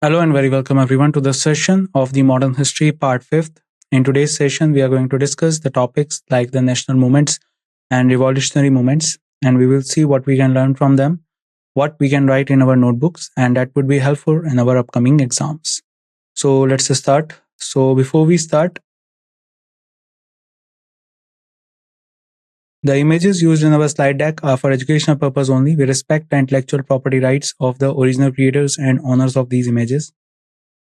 Hello and very welcome everyone to this session of the Modern History Part 5th. In today's session, we are going to discuss the topics like the national movements and revolutionary movements, and we will see what we can learn from them, what we can write in our notebooks, and that would be helpful in our upcoming exams. So let's start. So before we start, the images used in our slide deck are for educational purpose only. We respect the intellectual property rights of the original creators and owners of these images.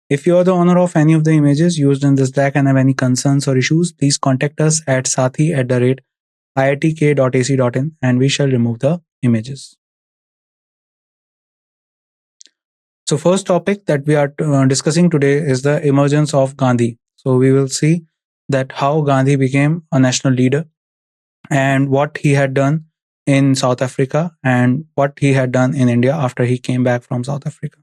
If you are the owner of any of the images used in this deck and have any concerns or issues, please contact us at sathee@iitk.ac.in and we shall remove the images. So first topic that we are discussing today is the emergence of Gandhi. So we will see that how Gandhi became a national leader and what he had done in South Africa and what he had done in India after he came back from South Africa.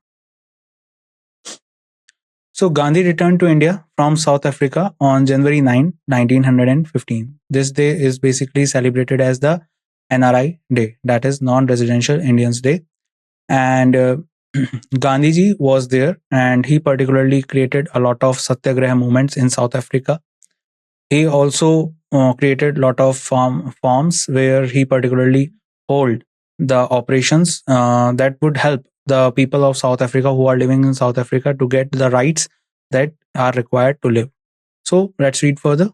So Gandhi returned to India from South Africa on January 9, 1915. This day is basically celebrated as the NRI Day, that is Non-Residential Indians Day. And Gandhiji was there and he particularly created a lot of satyagraha movements in South Africa. He also created a lot of farms where he particularly hold the operations that would help the people of South Africa who are living in South Africa to get the rights that are required to live. So let's read further.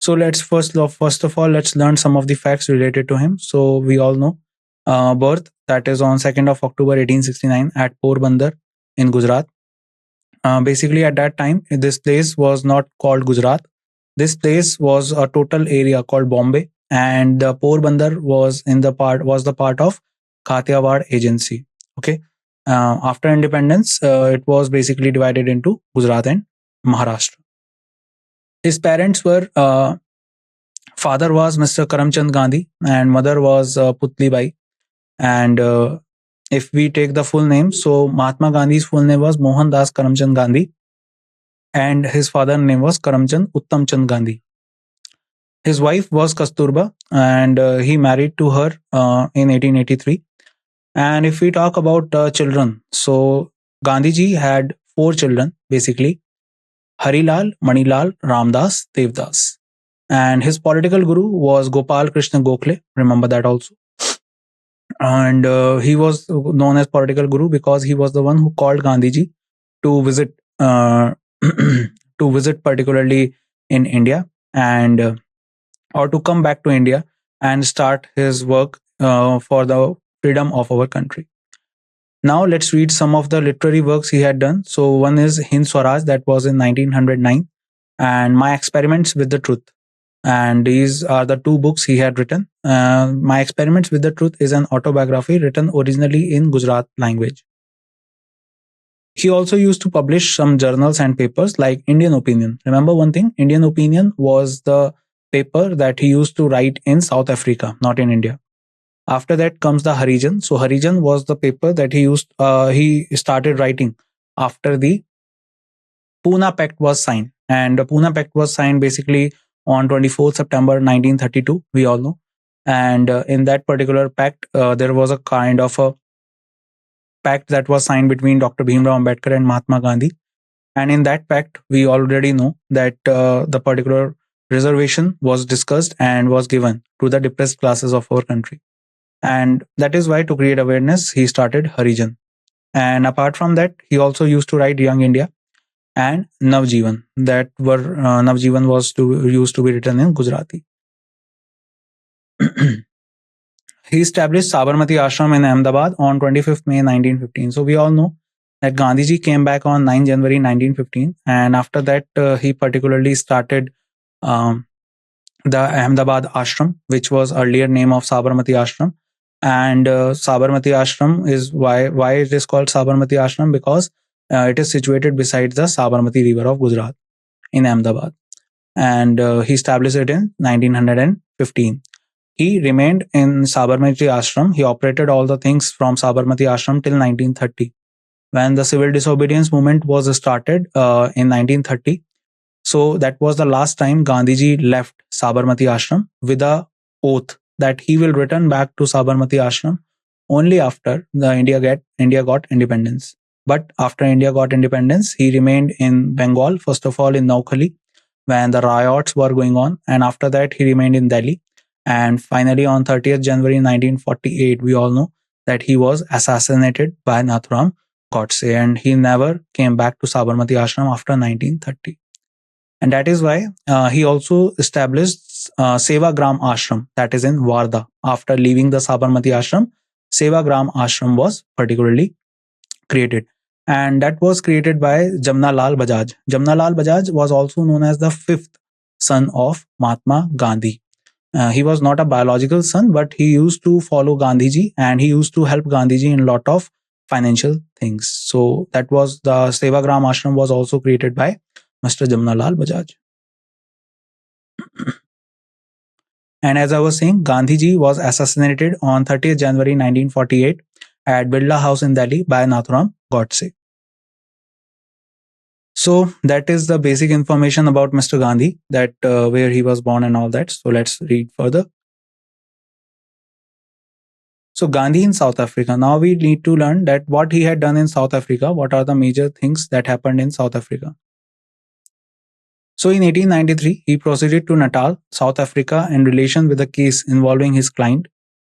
So let's first of all let's learn some of the facts related to him. So we all know birth, that is on 2nd of October 1869 at Porbandar in Gujarat. Basically at that time this place was not called Gujarat. This place was a total area called Bombay, and the Porbandar was the part of Kathiawad agency. Okay. After independence, it was basically divided into Gujarat and Maharashtra. His parents were father was Mr. Karamchand Gandhi and mother was Putli Bai. And if we take the full name, so Mahatma Gandhi's full name was Mohandas Karamchand Gandhi, and his father's name was Karamchand Uttamchand Gandhi. His wife was Kasturba, and he married to her in 1883. And if we talk about children, so Gandhiji had 4 children basically: Harilal, Manilal, Ramdas, Devdas. And his political guru was Gopal Krishna Gokhale. Remember that also. And he was known as political guru because he was the one who called Gandhiji to visit to visit particularly in India and or to come back to India and start his work for the freedom of our country. Now let's read some of the literary works he had done. So one is Hind Swaraj, that was in 1909, and My Experiments with the Truth. And these are the 2 books he had written. My Experiments with the Truth is an autobiography written originally in Gujarat language. He also used to publish some journals and papers like Indian Opinion. Remember one thing, Indian Opinion was the paper that he used to write in South Africa, not in India. After that comes the Harijan. So Harijan was the paper that he started writing after the Pune Pact was signed. And the Pune Pact was signed basically on 24th September 1932, we all know. And in that particular pact, there was a kind of a pact that was signed between Dr. Bhimrao Ambedkar and Mahatma Gandhi. And in that pact, we already know that the particular reservation was discussed and was given to the depressed classes of our country. And that is why, to create awareness, he started Harijan. And apart from that, he also used to write Young India and Navjivan. Navjivan used to be written in Gujarati. He established Sabarmati Ashram in Ahmedabad on 25th May 1915. So we all know that Gandhiji came back on 9 January 1915, and after that he particularly started the Ahmedabad Ashram, which was earlier name of Sabarmati Ashram. And Sabarmati Ashram is why it is called Sabarmati Ashram, because it is situated beside the Sabarmati river of Gujarat in Ahmedabad. And he established it in 1915. He remained in Sabarmati Ashram. He operated all the things from Sabarmati Ashram till 1930, when the civil disobedience movement was started in 1930. So that was the last time Gandhiji left Sabarmati Ashram with a oath that he will return back to Sabarmati Ashram only after the India got independence. But after India got independence, he remained in Bengal, first of all in Naukhali, when the riots were going on, and after that he remained in Delhi. And finally, on 30th January 1948, we all know that he was assassinated by Nathuram Godse, and he never came back to Sabarmati Ashram after 1930. And that is why he also established Sevagram Ashram, that is in Wardha. After leaving the Sabarmati Ashram, Sevagram Ashram was particularly created. And that was created by Jamna Lal Bajaj. Jamna Lal Bajaj was also known as the fifth son of Mahatma Gandhi. He was not a biological son, but he used to follow Gandhiji and he used to help Gandhiji in a lot of financial things. So that was the Sevagram Ashram was also created by Mr. Jamna Lal Bajaj. And as I was saying, Gandhiji was assassinated on 30th January 1948 at Birla House in Delhi by Nathuram Godse. So that is the basic information about Mr. Gandhi, that where he was born and all that. So let's read further. So Gandhi in South Africa. Now we need to learn that what he had done in South Africa. What are the major things that happened in South Africa? So in 1893, he proceeded to Natal, South Africa, in relation with a case involving his client,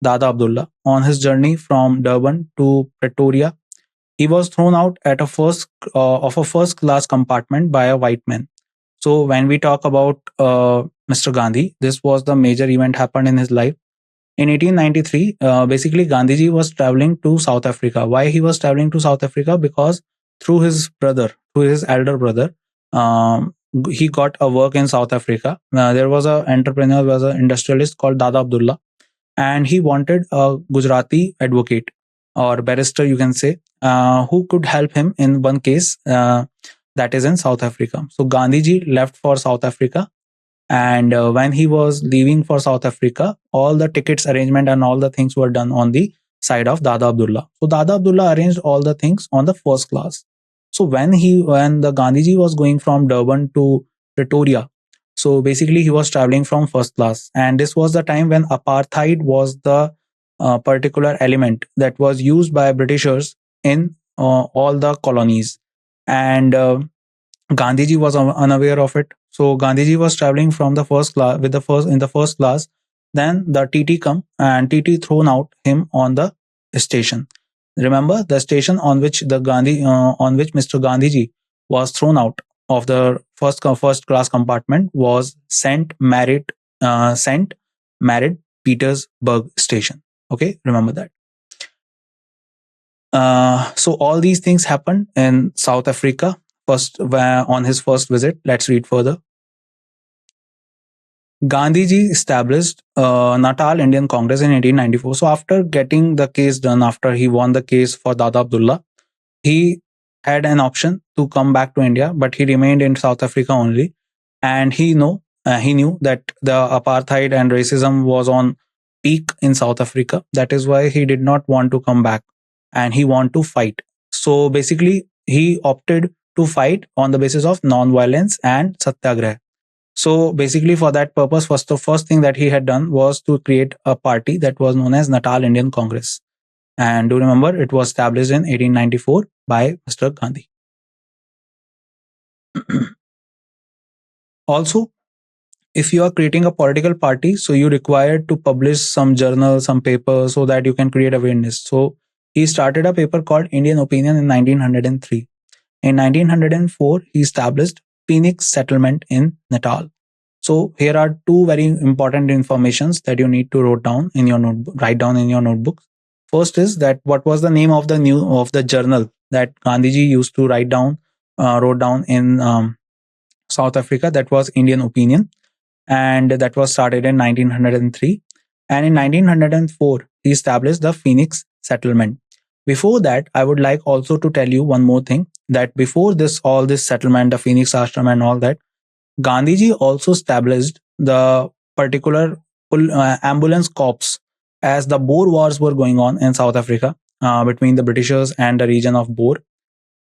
Dada Abdullah. On his journey from Durban to Pretoria, he was thrown out at a first class compartment by a white man. So when we talk about Mr. Gandhi, this was the major event happened in his life. In 1893, basically Gandhiji was traveling to South Africa. Why he was traveling to South Africa? Because through his brother, through his elder brother, he got a work in South Africa. There was an entrepreneur, was an industrialist called Dada Abdullah, and he wanted a Gujarati advocate or barrister, you can say, who could help him in one case that is in South Africa. So Gandhiji left for South Africa, and when he was leaving for South Africa, all the tickets arrangement and all the things were done on the side of Dada Abdullah. So Dada Abdullah arranged all the things on the first class. So when the Gandhiji was going from Durban to Pretoria, so basically he was traveling from first class, and this was the time when apartheid was the particular element that was used by Britishers in all the colonies, and Gandhiji was unaware of it. So Gandhiji was traveling from the first class with the first in the first class. Then the TT come and TT thrown out him on the station. Remember the station on which on which Mr. Gandhiji was thrown out of the first class compartment was Saint Married Petersburg station. Okay, remember that. So all these things happened in South Africa on his first visit. Let's read further. Gandhiji established Natal Indian Congress in 1894. So after getting the case done, after he won the case for Dada Abdullah, he had an option to come back to India, but he remained in South Africa only. And he knew that the apartheid and racism was on peak in South Africa. That is why he did not want to come back, and he wanted to fight. So basically, he opted to fight on the basis of non-violence and satyagrah. So basically, for that purpose, the first thing that he had done was to create a party that was known as Natal Indian Congress. And do remember, it was established in 1894 by Mr. Gandhi. Also, if you are creating a political party, so you require to publish some journal, some paper, so that you can create awareness. So he started a paper called Indian Opinion in 1903. In 1904, he established Phoenix settlement in Natal. So here are two very important informations that you need to write down in your notebook. First is that what was the name of the journal that Gandhiji used to wrote down in South Africa. That was Indian Opinion, and that was started in 1903. And in 1904, he established the Phoenix settlement. Before that, I would like also to tell you one more thing, that before all this settlement, the Phoenix Ashram and all that, Gandhiji also established the particular ambulance corps, as the Boer wars were going on in South Africa between the Britishers and the region of Boer.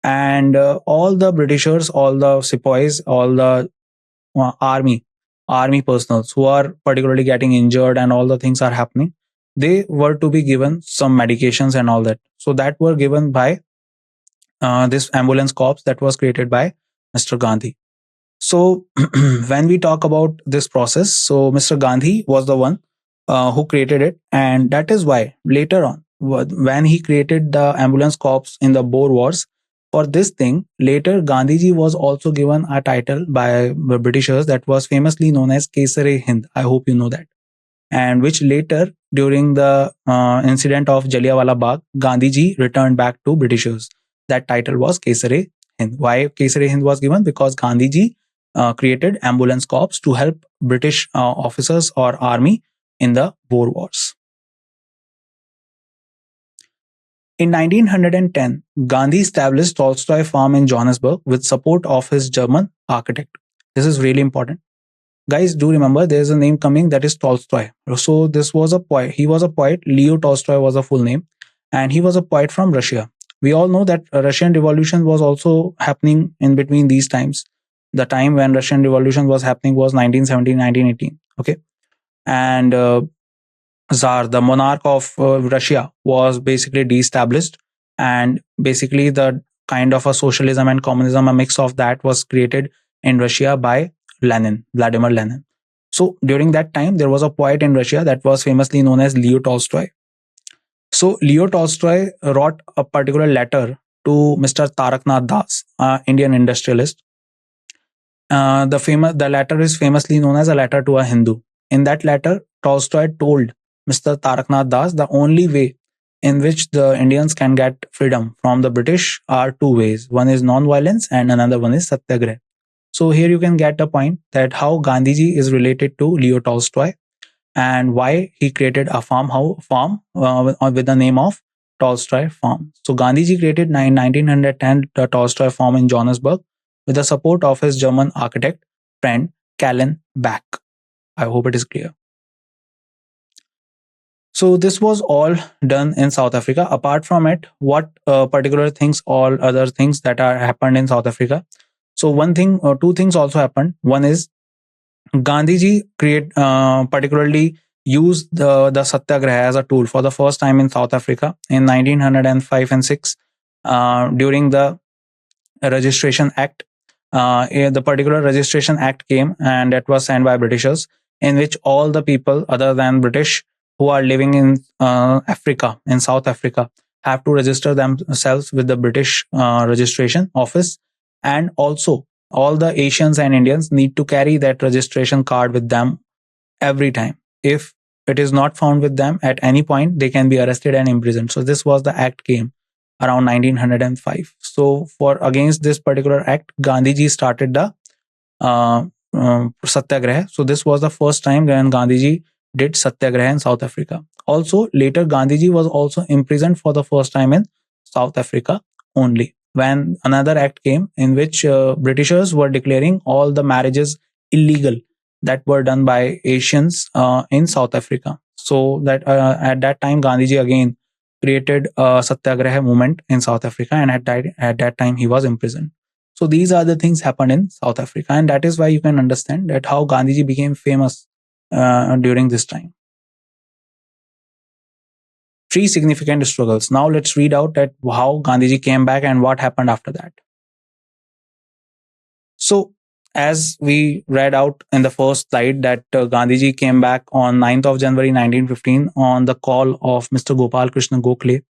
And all the Britishers, all the sepoys, all the army personals who are particularly getting injured and all the things are happening, they were to be given some medications and all that. So that were given by this ambulance corps that was created by Mr. Gandhi. So when we talk about this process, so Mr. Gandhi was the one who created it, and that is why later on, when he created the ambulance corps in the Boer Wars, for this thing, later Gandhiji was also given a title by the Britishers that was famously known as Kesare Hind. I hope you know that, and which later during the incident of Jallianwala Bagh, Gandhiji returned back to Britishers. That title was Kesare Hind. Why Kesare Hind was given? Because Gandhiji created ambulance corps to help British officers or army in the Boer Wars. In 1910, Gandhi established Tolstoy Farm in Johannesburg with support of his German architect. This is really important. Guys, do remember there's a name coming that is Tolstoy. So this was a poet. He was a poet. Leo Tolstoy was a full name, and he was a poet from Russia. We all know that Russian Revolution was also happening in between these times. The time when Russian Revolution was happening was 1917, 1918. Okay, and Tsar, the monarch of Russia, was basically de-established, and basically the kind of a socialism and communism, a mix of that, was created in Russia by Lenin, Vladimir Lenin. So during that time, there was a poet in Russia that was famously known as Leo Tolstoy. So Leo Tolstoy wrote a particular letter to Mr. Taraknath Das, Indian industrialist. The letter is famously known as a letter to a Hindu. In that letter, Tolstoy told Mr. Taraknath Das the only way in which the Indians can get freedom from the British are two ways. One is non-violence and another one is satyagrah. So here you can get the point that how Gandhiji is related to Leo Tolstoy and why he created a farm with the name of Tolstoy Farm. So Gandhiji created in 1910 the Tolstoy Farm in Johannesburg with the support of his German architect friend Callen Back. I hope it is clear. So this was all done in South Africa. Apart from it, what particular things, all other things that are happened in South Africa. So one thing, two things also happened. One is Gandhiji particularly used the satyagraha as a tool for the first time in South Africa in 1905 and 6 during the Registration Act. The particular Registration Act came and it was signed by Britishers, in which all the people other than British who are living in Africa, in South Africa, have to register themselves with the British registration office, and also all the Asians and Indians need to carry that registration card with them every time. If it is not found with them at any point, they can be arrested and imprisoned. So this was the act came around 1905. So for against this particular act, Gandhiji started the satyagraha. So this was the first time when Gandhiji did satyagraha in South Africa. Also later Gandhiji was also imprisoned for the first time in South Africa only, when another act came in which Britishers were declaring all the marriages illegal that were done by Asians in South Africa. So that at that time Gandhiji again created a satyagraha movement in South Africa, and at that time he was imprisoned. So these are the things happened in South Africa, and that is why you can understand that how Gandhiji became famous during this time. Three significant struggles. Now let's read out that how Gandhiji came back and what happened after that. So as we read out in the first slide that Gandhiji came back on 9th of January 1915 on the call of Mr. Gopal Krishna Gokhale.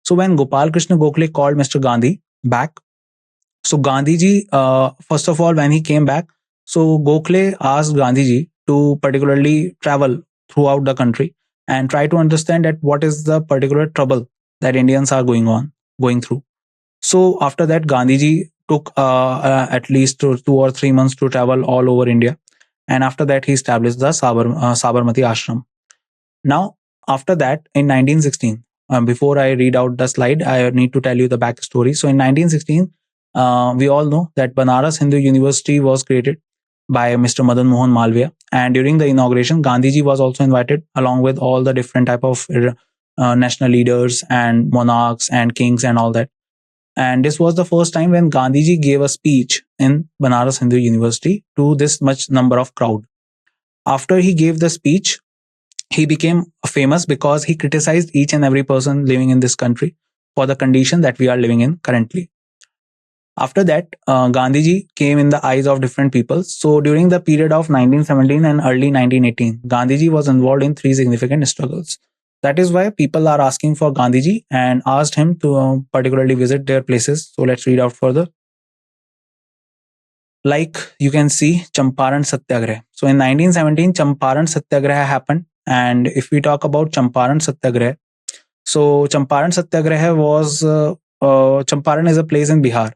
So when Gopal Krishna Gokhale called Mr. Gandhi back, so Gandhiji, first of all, when he came back, so Gokhale asked Gandhiji to particularly travel throughout the country and try to understand that what is the particular trouble that Indians are going through. So after that, Gandhiji took at least 2 or 3 months to travel all over India, and after that he established the Sabarmati Ashram. Now after that, in 1916, before I read out the slide, I need to tell you the backstory. So in 1916, we all know that Banaras Hindu University was created by Mr. Madan Mohan Malviya, and during the inauguration, Gandhiji was also invited along with all the different type of national leaders and monarchs and kings and all that. And this was the first time when Gandhiji gave a speech in Banaras Hindu University to this much number of crowd. After he gave the speech, He became famous because he criticized each and every person living in this country for the condition that we are living in currently. After that, Gandhiji came in the eyes of different people. So during the period of 1917 and early 1918, Gandhiji was involved in three significant struggles. That is why people are asking for Gandhiji and asked him to particularly visit their places. So let's read out further. Like you can see, Champaran Satyagraha. So in 1917, Champaran Satyagraha happened. And if we talk about Champaran Satyagraha, so Champaran Satyagraha was Champaran is a place in Bihar.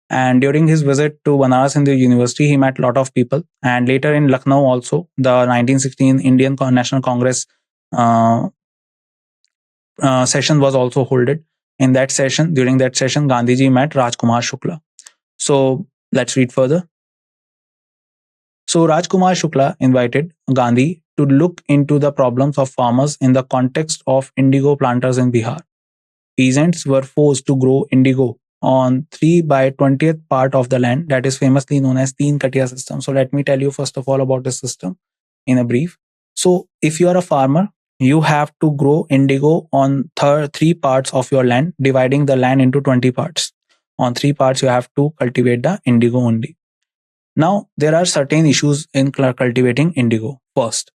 And during his visit to Banaras Hindu University, he met a lot of people. And later in Lucknow, also the 1916 Indian National Congress uh, session was also holded. In that session, during that session, Gandhiji met Rajkumar Shukla. So let's read further. So Rajkumar Shukla invited Gandhi to look into the problems of farmers in the context of indigo planters in Bihar. Peasants were forced to grow indigo on 3 by 20th part of the land, that is famously known as Teen Katiya system. So let me tell you first of all about this system in a brief. So if you are a farmer, you have to grow indigo on three parts of your land, dividing the land into 20 parts. On three parts, you have to cultivate the indigo only. Now, there are certain issues in cultivating indigo. First,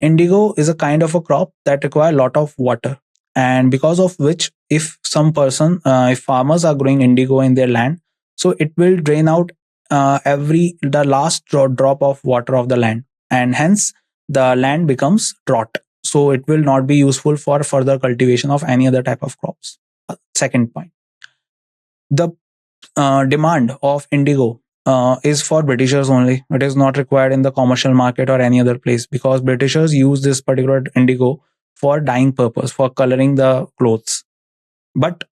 indigo is a kind of a crop that require a lot of water, and because of which, if some person, if farmers are growing indigo in their land, so it will drain out every the last drop of water of the land, and hence the land becomes drought. So it will not be useful for further cultivation of any other type of crops. Second point, the demand of indigo is for Britishers only. It is not required in the commercial market or any other place, because Britishers use this particular indigo for dyeing purpose, for coloring the clothes. But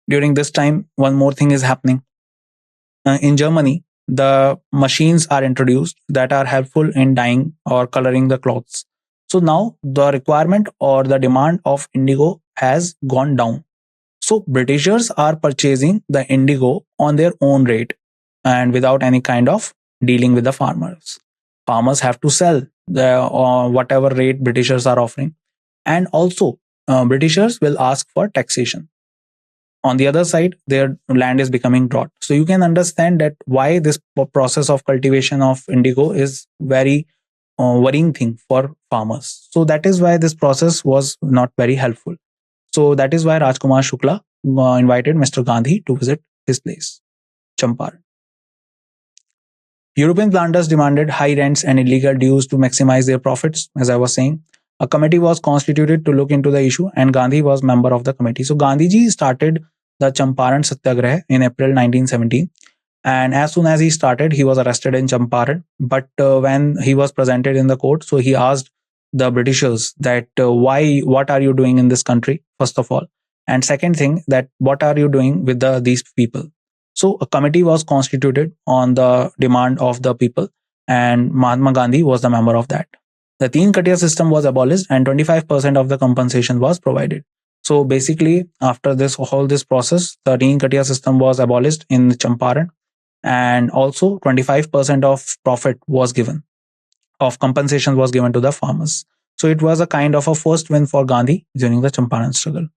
during this time, one more thing is happening. In Germany, the machines are introduced that are helpful in dyeing or coloring the clothes. So now the requirement or the demand of indigo has gone down. So Britishers are purchasing the indigo on their own rate and without any kind of dealing with the farmers. Farmers have to sell the whatever rate Britishers are offering, and also Britishers will ask for taxation. On the other side, their land is becoming drought. So you can understand that why this process of cultivation of indigo is very worrying thing for farmers. So that is why this process was not very helpful. So that is why Rajkumar Shukla invited Mr. Gandhi to visit his place, Champaran. European planters demanded high rents and illegal dues to maximize their profits. As I was saying, a committee was constituted to look into the issue, and Gandhi was member of the committee. So Gandhiji started the Champaran Satyagraha in April 1917. And as soon as he started, he was arrested in Champaran. But when he was presented in the court, so he asked the Britishers that what are you doing in this country, first of all, and second thing, that what are you doing with these people. So a committee was constituted on the demand of the people, and Mahatma Gandhi was the member of that. The Teen Katiya system was abolished, and 25% of the compensation was provided. So basically, after this whole this process, the Teen Katiya system was abolished in Champaran, and also 25% of profit was given, of compensation was given to the farmers. So it was a kind of a first win for Gandhi during the Champaran struggle.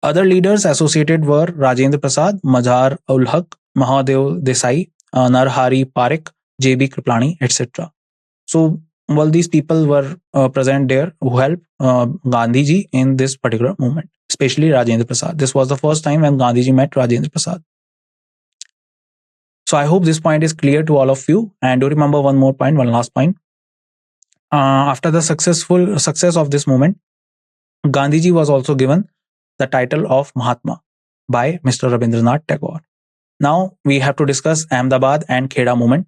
Other leaders associated were Rajendra Prasad, Mazhar ul Haq, Mahadev Desai, Narhari Parekh, J.B. Kripalani, etc. So all these people were present there who helped Gandhiji in this particular movement, especially Rajendra Prasad. This was the first time when Gandhiji met Rajendra Prasad. So I hope this point is clear to all of you. And do remember one more point, one last point. After the successful success of this movement, Gandhiji was also given the title of Mahatma by Mr. Rabindranath Tagore. Now we have to discuss Ahmedabad and Kheda movement.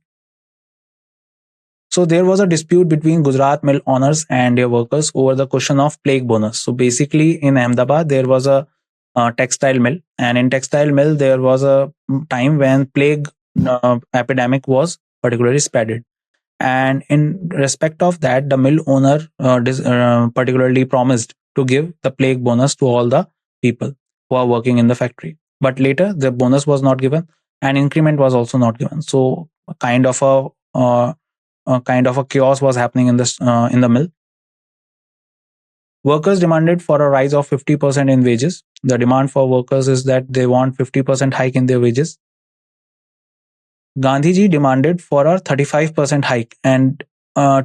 So there was a dispute between Gujarat mill owners and their workers over the question of plague bonus. So basically, in Ahmedabad there was a textile mill, and in textile mill there was a time when plague epidemic was particularly spreaded. And in respect of that, the mill owner particularly promised to give the plague bonus to all the people who are working in the factory. But later, the bonus was not given, and increment was also not given. So, a kind of a chaos was happening in this in the mill. Workers demanded for a rise of 50% in wages. The demand for workers is that they want 50% hike in their wages. Gandhiji demanded for a 35% hike and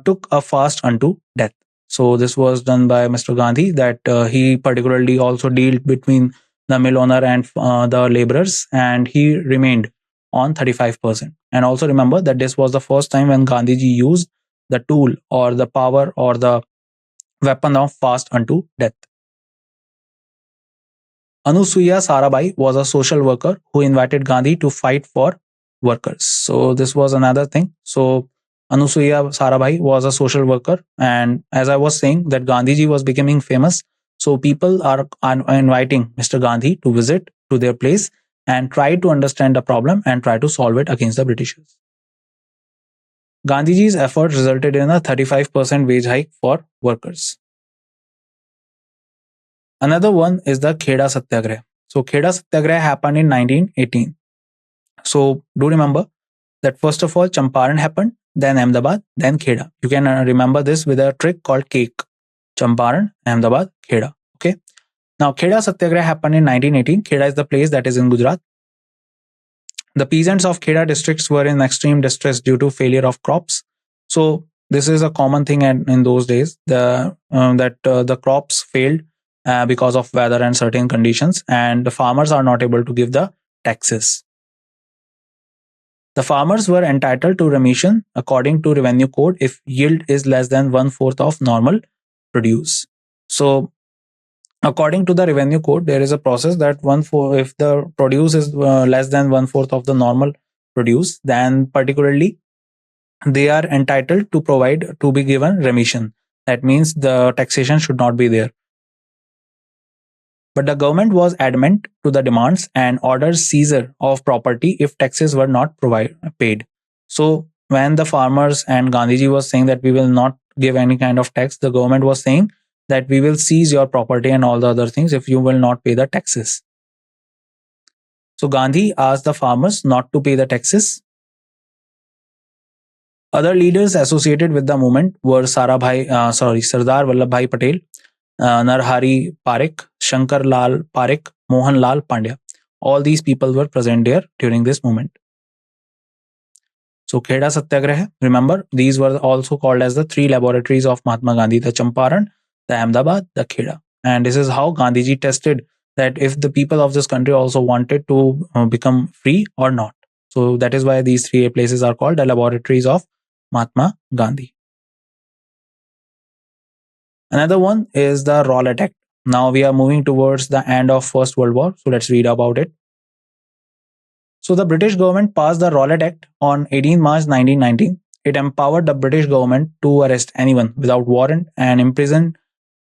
took a fast unto death. So this was done by Mr. Gandhi, that he particularly also dealt between the mill owner and the laborers, and he remained on 35%. And also remember that this was the first time when Gandhiji used the tool or the power or the weapon of fast unto death. Anusuya Sarabhai was a social worker who invited Gandhi to fight for workers. So this was another thing. So Anusuya Sarabhai was a social worker, and as I was saying, that Gandhiji was becoming famous. So people are inviting Mr. Gandhi to visit to their place and try to understand the problem and try to solve it against the Britishers. Gandhiji's effort resulted in a 35% wage hike for workers. Another one is the Kheda Satyagraha. So Kheda Satyagraha happened in 1918. So do remember that first of all Champaran happened, then Ahmedabad, then Kheda. You can remember this with a trick called cake. Champaran, Ahmedabad, Kheda. Okay. Now Kheda Satyagraha happened in 1918. Kheda is the place that is in Gujarat. The peasants of Kheda districts were in extreme distress due to failure of crops. So this is a common thing in those days. The crops failed because of weather and certain conditions, and the farmers are not able to give the taxes. The farmers were entitled to remission according to revenue code if yield is less than one fourth of normal produce. So according to the revenue code, there is a process that if the produce is less than one fourth of the normal produce, then particularly they are entitled to be given remission. That means the taxation should not be there. But the government was adamant to the demands and ordered seizure of property if taxes were not paid. So when the farmers and Gandhiji was saying that we will not give any kind of tax, the government was saying that we will seize your property and all the other things if you will not pay the taxes. So Gandhi asked the farmers not to pay the taxes. Other leaders associated with the movement were Sardar Vallabhbhai Patel, Narhari Parekh, Shankar Lal Parekh, Mohan Lal Pandya. All these people were present there during this movement. So Kheda Satyagraha, remember, these were also called as the three laboratories of Mahatma Gandhi, the Champaran, the Ahmedabad, the Kheda. And this is how Gandhiji tested that if the people of this country also wanted to become free or not. So that is why these three places are called the laboratories of Mahatma Gandhi. Another one is the Rowlatt Act. Now we are moving towards the end of First World War. So let's read about it. So the British government passed the Rowlatt Act on 18 March 1919. It empowered the British government to arrest anyone without warrant and imprison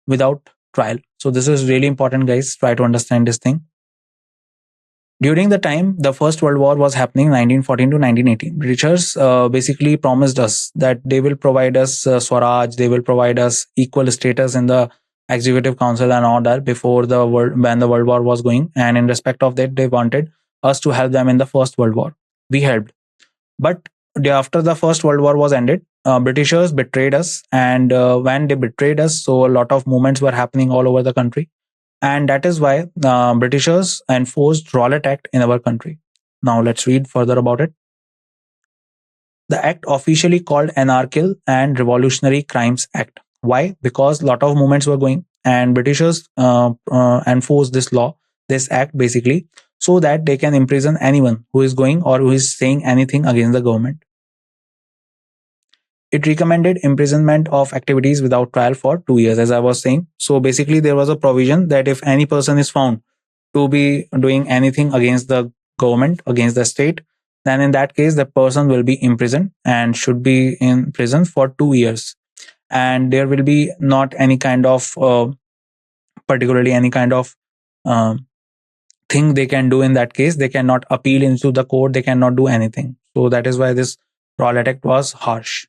without trial. So this is really important, guys. Try to understand this thing. During the time the First World War was happening, 1914 to 1918, Britishers basically promised us that they will provide us Swaraj, they will provide us equal status in the Executive Council and all that when the World War was going. And in respect of that, they wanted us to help them in the First World War. We helped. But after the First World War was ended, Britishers betrayed us. And when they betrayed us, so a lot of movements were happening all over the country. And that is why Britishers enforced Rowlatt Act in our country. Now let's read further about it. The act officially called Anarchical and Revolutionary Crimes Act. Why? Because a lot of movements were going, and Britishers enforced this act basically, so that they can imprison anyone who is going or who is saying anything against the government. It recommended imprisonment of activities without trial for 2 years, as I was saying. So basically, there was a provision that if any person is found to be doing anything against the government, against the state, then in that case, the person will be imprisoned and should be in prison for 2 years. And there will be not any kind of, particularly any kind of thing they can do in that case. They cannot appeal into the court, they cannot do anything. So that is why this Rowlatt Act was harsh.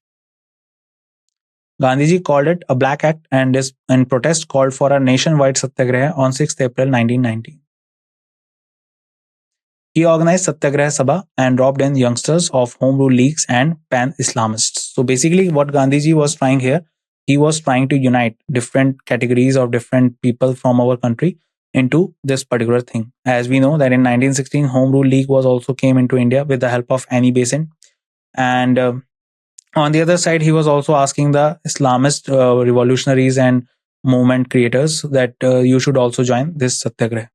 Gandhiji called it a black act, and in protest called for a nationwide satyagraha on 6th April 1919. He organized Satyagraha Sabha and dropped in youngsters of Home Rule Leagues and Pan-Islamists. So basically what Gandhiji was trying here, he was trying to unite different categories of different people from our country into this particular thing. As we know that in 1916, Home Rule League was also came into India with the help of Annie Besant, and on the other side, he was also asking the Islamist revolutionaries and movement creators that you should also join this satyagraha.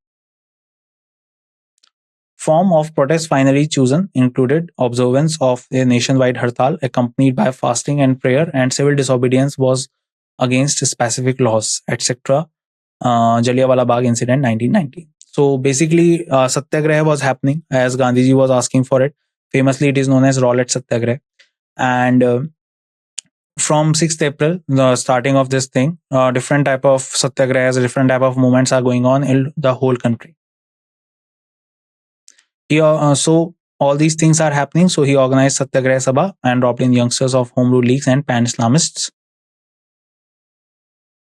Form of protest finally chosen included observance of a nationwide hartal accompanied by fasting and prayer, and civil disobedience was against specific laws, etc. Jallianwala Bagh incident 1919. So basically, satyagraha was happening as Gandhiji was asking for it. Famously, it is known as Rowlatt Satyagraha. And from 6th April, the starting of this thing, different type of satyagrahas, different type of movements are going on in the whole country. So all these things are happening. So he organized Satyagraha Sabha and dropped in youngsters of Home Rule Leagues and Pan-Islamists.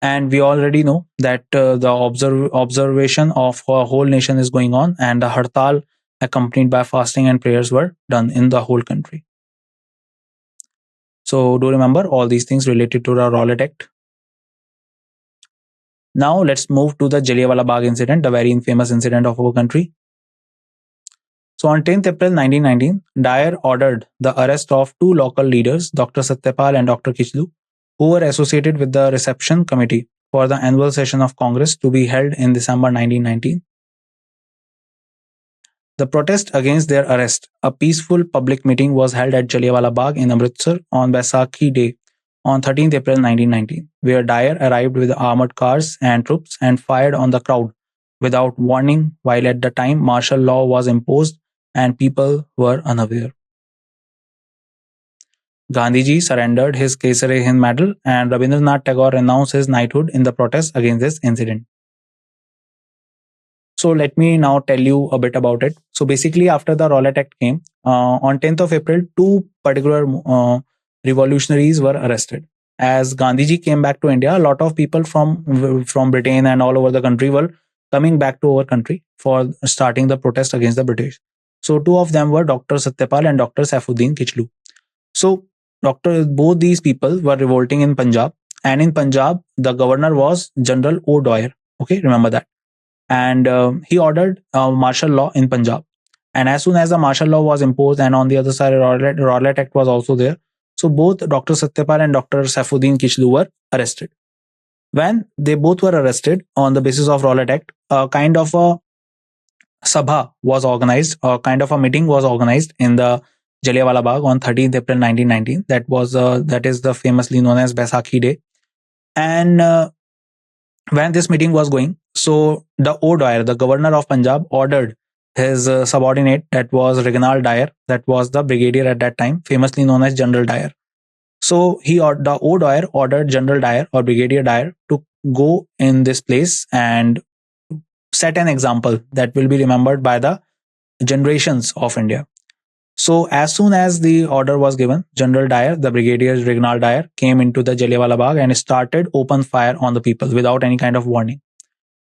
And we already know that the observation of a whole nation is going on, and the hartal accompanied by fasting and prayers were done in the whole country. So do remember all these things related to the Rowlatt Act. Now let's move to the Jallianwala Bagh incident, the very infamous incident of our country. So on 10th April 1919, Dyer ordered the arrest of two local leaders, Dr. Satyapal and Dr. Kichlu, who were associated with the reception committee for the annual session of Congress to be held in December 1919. The protest against their arrest, a peaceful public meeting, was held at Jallianwala Bagh in Amritsar on Baisakhi Day on 13th April 1919, where Dyer arrived with armored cars and troops and fired on the crowd without warning, while at the time martial law was imposed and people were unaware. Gandhiji surrendered his Kesare-Hind medal, and Rabindranath Tagore renounced his knighthood in the protest against this incident. So let me now tell you a bit about it. So basically, after the Rowlatt Act came, on 10th of April, two particular revolutionaries were arrested. As Gandhiji came back to India, a lot of people from Britain and all over the country were coming back to our country for starting the protest against the British. So two of them were Dr. Satyapal and Dr. Saifuddin Kichlu. So both these people were revolting in Punjab, and in Punjab, the governor was General O'Dwyer. Okay, remember that. And he ordered martial law in Punjab. And as soon as the martial law was imposed, and on the other side, Rowlatt Act was also there. So both Dr. Satyapal and Dr. Saifuddin Kichlu were arrested. When they both were arrested on the basis of Rowlatt Act, a kind of a sabha was organized, a kind of a meeting was organized in the Jallianwala Bagh on 13th April 1919. That is the famously known as Baisakhi Day. And when this meeting was going, so the O'Dwyer, the governor of Punjab, ordered his subordinate, that was Reginald Dyer, that was the brigadier at that time, famously known as General Dyer. So the O'Dwyer ordered General Dyer or Brigadier Dyer to go in this place and set an example that will be remembered by the generations of India. So as soon as the order was given, General Dyer, the Brigadier Reginald Dyer, came into the Jallianwala Bagh and started open fire on the people without any kind of warning.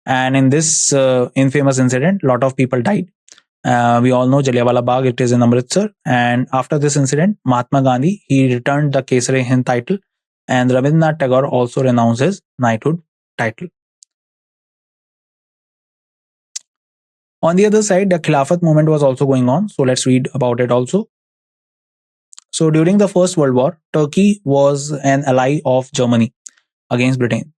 And in this infamous incident, a lot of people died. We all know Jallianwala Bagh, it is in Amritsar. And after this incident, Mahatma Gandhi, he returned the Kesare-Hind title, and Rabindranath Tagore also renounced his knighthood title. On the other side, the Khilafat movement was also going on. So let's read about it also. So during the First World War, Turkey was an ally of Germany against Britain.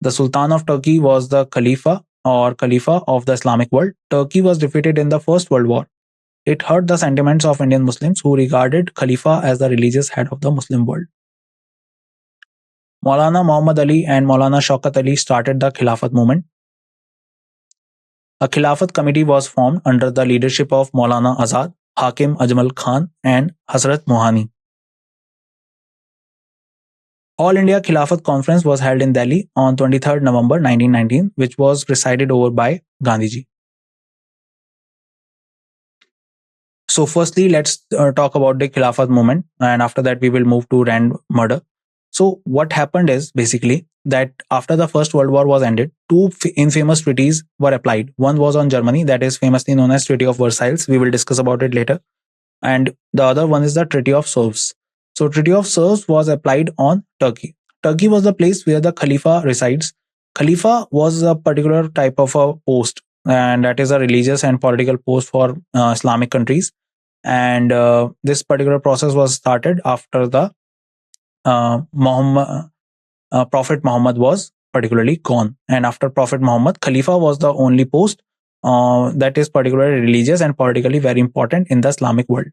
The Sultan of Turkey was the Khalifa of the Islamic world. Turkey was defeated in the First World War. It hurt the sentiments of Indian Muslims who regarded Khalifa as the religious head of the Muslim world. Maulana Muhammad Ali and Maulana Shaukat Ali started the Khilafat movement. A Khilafat committee was formed under the leadership of Maulana Azad, Hakim Ajmal Khan, and Hasrat Mohani. All India Khilafat Conference was held in Delhi on 23rd November 1919, which was presided over by Gandhiji. So firstly, let's talk about the Khilafat movement, and after that we will move to Rand murder. So what happened is basically that after the First World War was ended, two infamous treaties were applied. One was on Germany, that is famously known as Treaty of Versailles. We will discuss about it later. And the other one is the Treaty of Sevres. So Treaty of Sevres was applied on Turkey. Turkey was the place where the Khalifa resides. Khalifa was a particular type of a post, and that is a religious and political post for Islamic countries. And this particular process was started after the Muhammad, Prophet Muhammad was particularly gone. And after Prophet Muhammad, Khalifa was the only post that is particularly religious and politically very important in the Islamic world.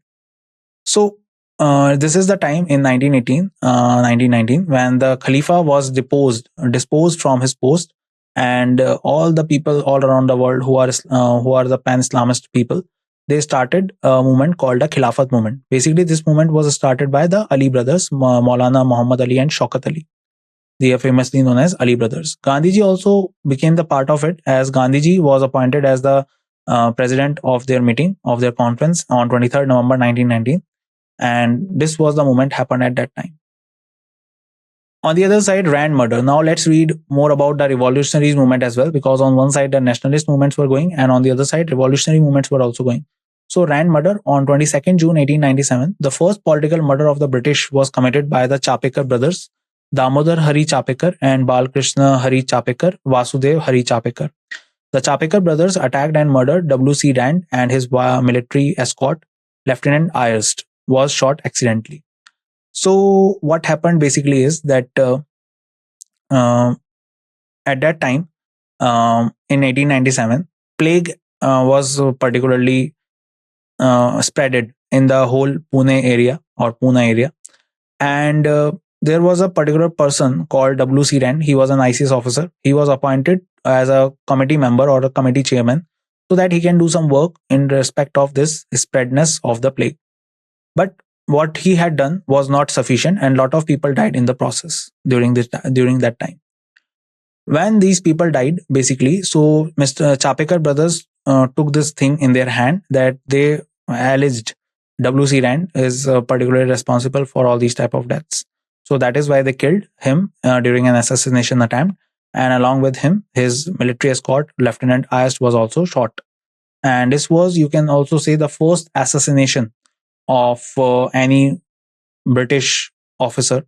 So this is the time in 1919 when the Khalifa was disposed from his post, and all the people all around the world who are the pan-Islamist people, they started a movement called the Khilafat movement. Basically, this movement was started by the Ali brothers, Maulana Muhammad Ali and Shaukat Ali. They are famously known as Ali brothers. Gandhiji also became the part of it, as Gandhiji was appointed as the president of their meeting, of their conference on 23rd November 1919, and this was the moment happened at that time. On the other side, Rand murder. Now let's read more about the revolutionary movement as well, because on one side the nationalist movements were going, and on the other side revolutionary movements were also going. So Rand murder on 22nd June 1897, the first political murder of the British was committed by the Chapekar brothers, Damodar Hari Chapekar and Balkrishna Hari Chapekar, Vasudev Hari Chapekar. The Chapekar brothers attacked and murdered W.C. Rand, and his military escort, Lieutenant Ayerst, was shot accidentally. So what happened basically is that uh, at that time, in 1897, plague was particularly spreaded in the whole Pune area or Pune area, and there was a particular person called W.C. Rand. He was an ICS officer. He was appointed as a committee member or a committee chairman so that he can do some work in respect of this spreadness of the plague. But what he had done was not sufficient, and a lot of people died in the process during that time. When these people died, basically, so Mr. Chapekar brothers took this thing in their hand, that they alleged W.C. Rand is particularly responsible for all these type of deaths. So that is why they killed him during an assassination attempt, and along with him, his military escort, Lieutenant Ayerst, was also shot. And this was, you can also say, the first assassination of any British officer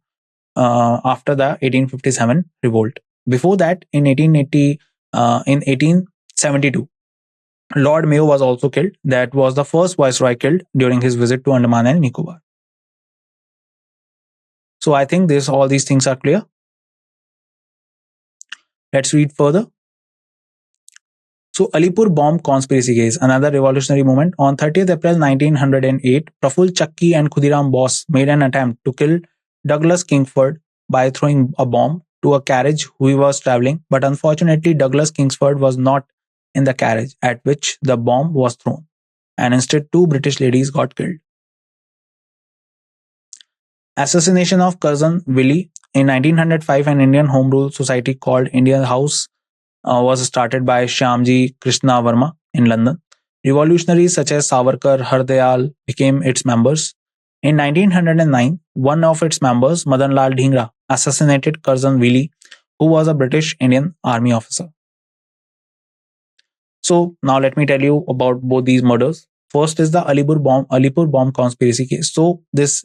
after the 1857 revolt. Before that, in 1872, Lord Mayo was also killed. That was the first viceroy killed during his visit to Andaman and Nicobar. So I think all these things are clear. Let's read further. So Alipur bomb conspiracy case, another revolutionary movement. On 30th April 1908, Praful Chakki and Khudiram Bose made an attempt to kill Douglas Kingsford by throwing a bomb to a carriage who was traveling, but unfortunately Douglas Kingsford was not in the carriage at which the bomb was thrown, and instead two British ladies got killed. Assassination of Curzon Willie. In 1905, an Indian Home Rule Society called Indian House was started by Shyamji Krishna Verma in London. Revolutionaries such as Savarkar, Hardayal became its members. In 1909, one of its members, Madan Lal Dhingra, assassinated Curzon Willie, who was a British Indian Army officer. So now let me tell you about both these murders. First is the Alipur bomb conspiracy case. So this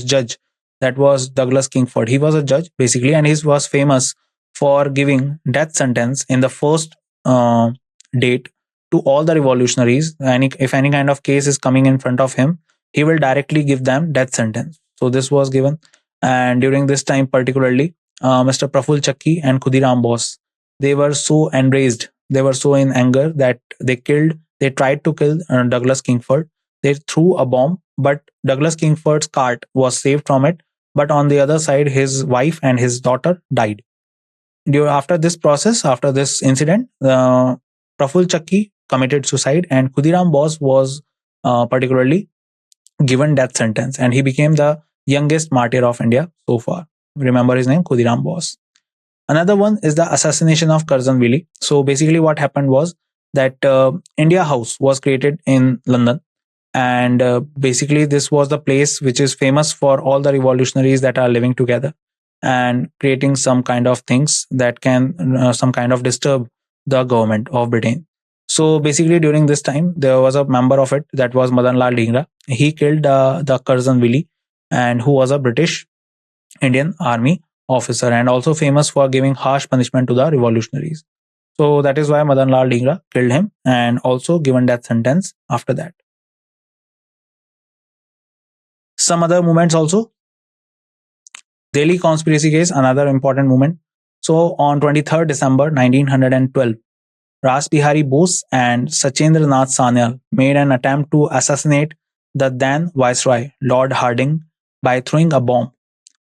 judge, that was Douglas Kingsford. He was a judge basically, and he was famous for giving death sentence in the first date to all the revolutionaries. If any kind of case is coming in front of him, he will directly give them death sentence. So this was given, and during this time particularly, Mr. Praful Chakki and Khudiram Bose, they were so enraged, they were so in anger that they tried to kill Douglas Kingsford. They threw a bomb, but Douglas Kingsford's cart was saved from it. But on the other side, his wife and his daughter died. After this process, after this incident, Praful Chakki committed suicide, and Khudiram Bose was particularly given death sentence, and he became the youngest martyr of India so far. Remember his name, Khudiram Bose. Another one is the assassination of Curzon Willie. So basically what happened was that India House was created in London, and basically this was the place which is famous for all the revolutionaries that are living together and creating some kind of things that can some kind of disturb the government of Britain. So basically during this time, there was a member of it, that was Madan Lal Dhingra. He killed the Curzon Willie, and who was a British Indian Army officer and also famous for giving harsh punishment to the revolutionaries. So that is why Madan Lal Dhingra killed him and also given death sentence after that. Some other movements also. Delhi conspiracy case, another important movement. So on 23rd December 1912, Ras Bihari Bose and Sachendra Nath Sanyal made an attempt to assassinate the then Viceroy, Lord Hardinge, by throwing a bomb.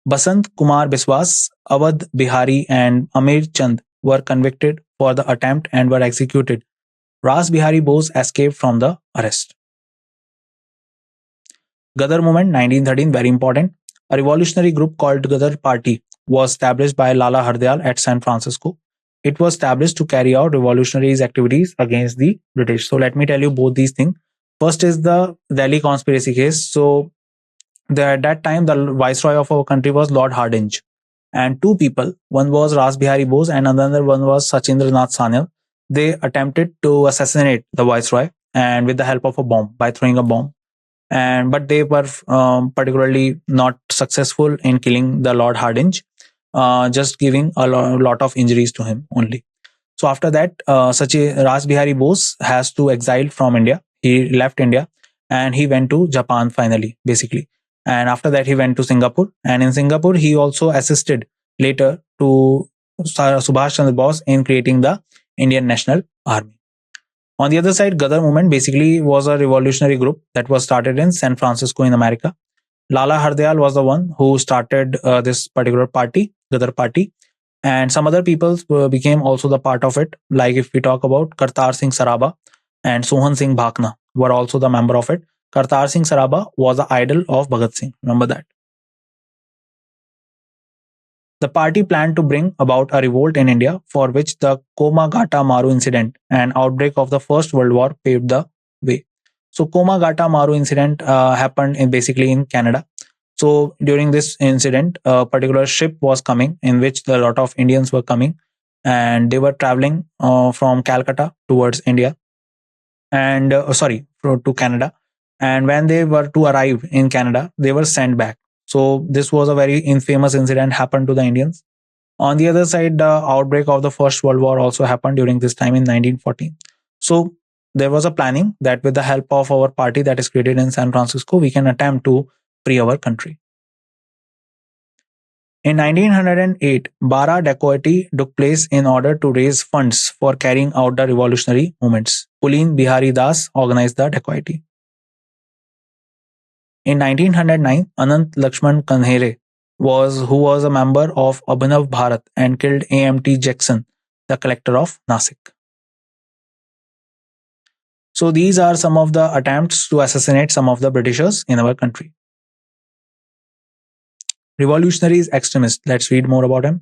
Basant Kumar Biswas, Awadh Bihari, and Amir Chand were convicted for the attempt and were executed. Ras Bihari Bose escaped from the arrest. Gadar movement 1913, very important. A revolutionary group called Gadar Party was established by Lala Hardayal at San Francisco. It was established to carry out revolutionary activities against the British. So let me tell you both these things. First is the Delhi conspiracy case. So at that time, the viceroy of our country was Lord Hardinge. And two people, one was Ras Bihari Bose and another one was Sachendra Nath Sanyal. They attempted to assassinate the viceroy and with the help of a bomb, by throwing a bomb. And but they were particularly not successful in killing the Lord Hardinge, just giving a lot of injuries to him only. So after that, Ras Bihari Bose has to exile from India. He left India and he went to Japan finally, basically. And after that, he went to Singapore. And in Singapore, he also assisted later to Subhash Chandra Bose in creating the Indian National Army. On the other side, Gadar movement basically was a revolutionary group that was started in San Francisco in America. Lala Hardayal was the one who started this particular party, Gadar Party, and some other people became also the part of it. Like if we talk about Kartar Singh Saraba and Sohan Singh Bhakna were also the member of it. Kartar Singh Saraba was the idol of Bhagat Singh. Remember that. The party planned to bring about a revolt in India, for which the Komagata Maru incident and outbreak of the First World War paved the way. So Komagata Maru incident happened basically in Canada. So during this incident, a particular ship was coming in which a lot of Indians were coming, and they were traveling from Calcutta towards India, and to Canada. And when they were to arrive in Canada, they were sent back. So this was a very infamous incident happened to the Indians. On the other side, the outbreak of the First World War also happened during this time in 1914. So there was a planning that with the help of our party that is created in San Francisco, we can attempt to free our country. In 1908, Bara dacoity took place in order to raise funds for carrying out the revolutionary movements. Pulin Bihari Das organized the dacoity. In 1909, Anant Lakshman Kanhere who was a member of Abhinav Bharat and killed A.M.T. Jackson, the collector of Nasik. So these are some of the attempts to assassinate some of the Britishers in our country. Revolutionaries, extremists. Let's read more about them.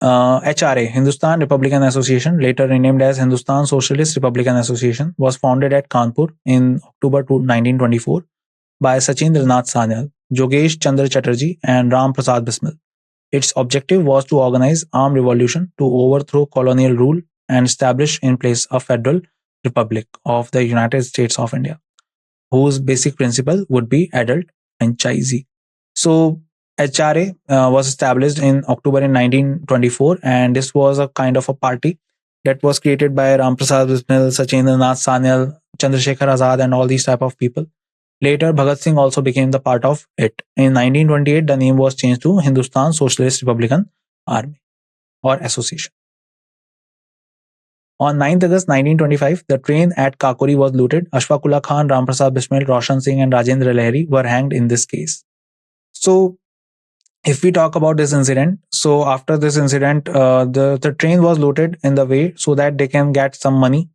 HRA, Hindustan Republican Association, later renamed as Hindustan Socialist Republican Association, was founded at Kanpur in October 1924 by Sachendra Nath Sanyal, Jogesh Chandra Chatterjee, and Ram Prasad Bismil. Its objective was to organize armed revolution to overthrow colonial rule and establish in place a federal republic of the United States of India, whose basic principle would be adult franchisee. So HRA was established in October in 1924, and this was a kind of a party that was created by Ram Prasad Bismil, Sachendra Nath Sanyal, Chandrasekhar Azad, and all these type of people. Later, Bhagat Singh also became the part of it. In 1928, the name was changed to Hindustan Socialist Republican Army or Association. On 9th August 1925, the train at Kakori was looted. Ashfaqullah Khan, Ram Prasad Bismil, Roshan Singh, and Rajendra Lahiri were hanged in this case. So, if we talk about this incident, so after this incident, the train was looted in the way so that they can get some money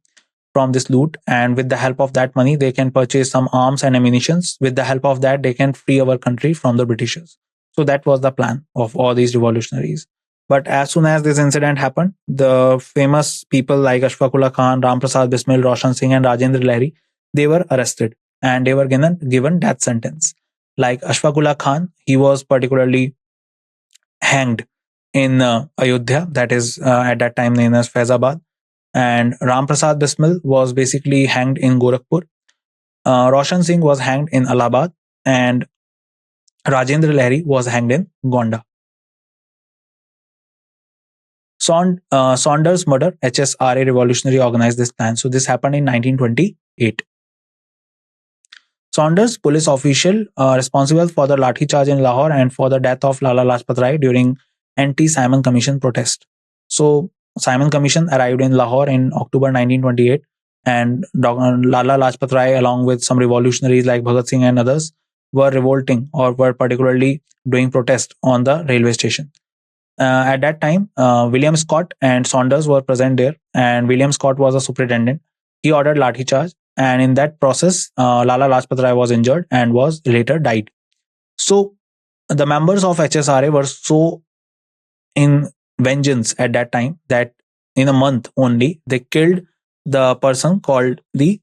from this loot, and with the help of that money they can purchase some arms and ammunitions. With the help of that they can free our country from the Britishers. So that was the plan of all these revolutionaries. But as soon as this incident happened, the famous people like Ashfaqullah Khan, Ram Prasad Bismil, Roshan Singh, and Rajendra Lahiri, they were arrested and they were given death sentence. Like Ashfaqullah Khan, he was particularly hanged in Ayodhya, that is at that time known as Faizabad. And Ram Prasad Bismil was basically hanged in Gorakhpur. Roshan Singh was hanged in Allahabad, and Rajendra Lahiri was hanged in Gonda. Saunders murder, HSRA revolutionary organized this plan. So this happened in 1928. Saunders, police official responsible for the Lathi charge in Lahore and for the death of Lala Lajpat Rai during anti-Simon Commission protest. So Simon Commission arrived in Lahore in October 1928, and Lala Lajpat Rai, along with some revolutionaries like Bhagat Singh and others, were revolting or were particularly doing protest on the railway station. At that time, William Scott and Saunders were present there, and William Scott was a superintendent. He ordered lathi charge, and in that process, Lala Lajpat Rai was injured and was later died. So the members of HSRA were so in vengeance at that time that in a month only they killed the person called the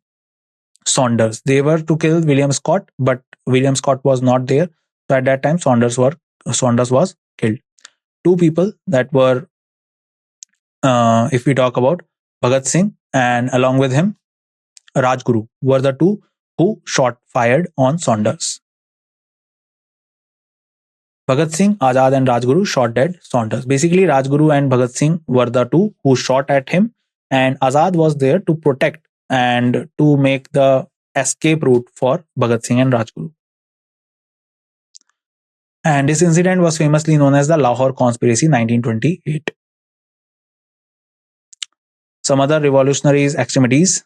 Saunders. They were to kill William Scott, but William Scott was not there. So at that time, Saunders was killed. Two people that were, if we talk about Bhagat Singh and along with him Rajguru, were the two who fired on Saunders. Bhagat Singh, Azad, and Rajguru shot dead Saunders. Basically, Rajguru and Bhagat Singh were the two who shot at him, and Azad was there to protect and to make the escape route for Bhagat Singh and Rajguru. And this incident was famously known as the Lahore Conspiracy 1928. Some other revolutionaries' extremities.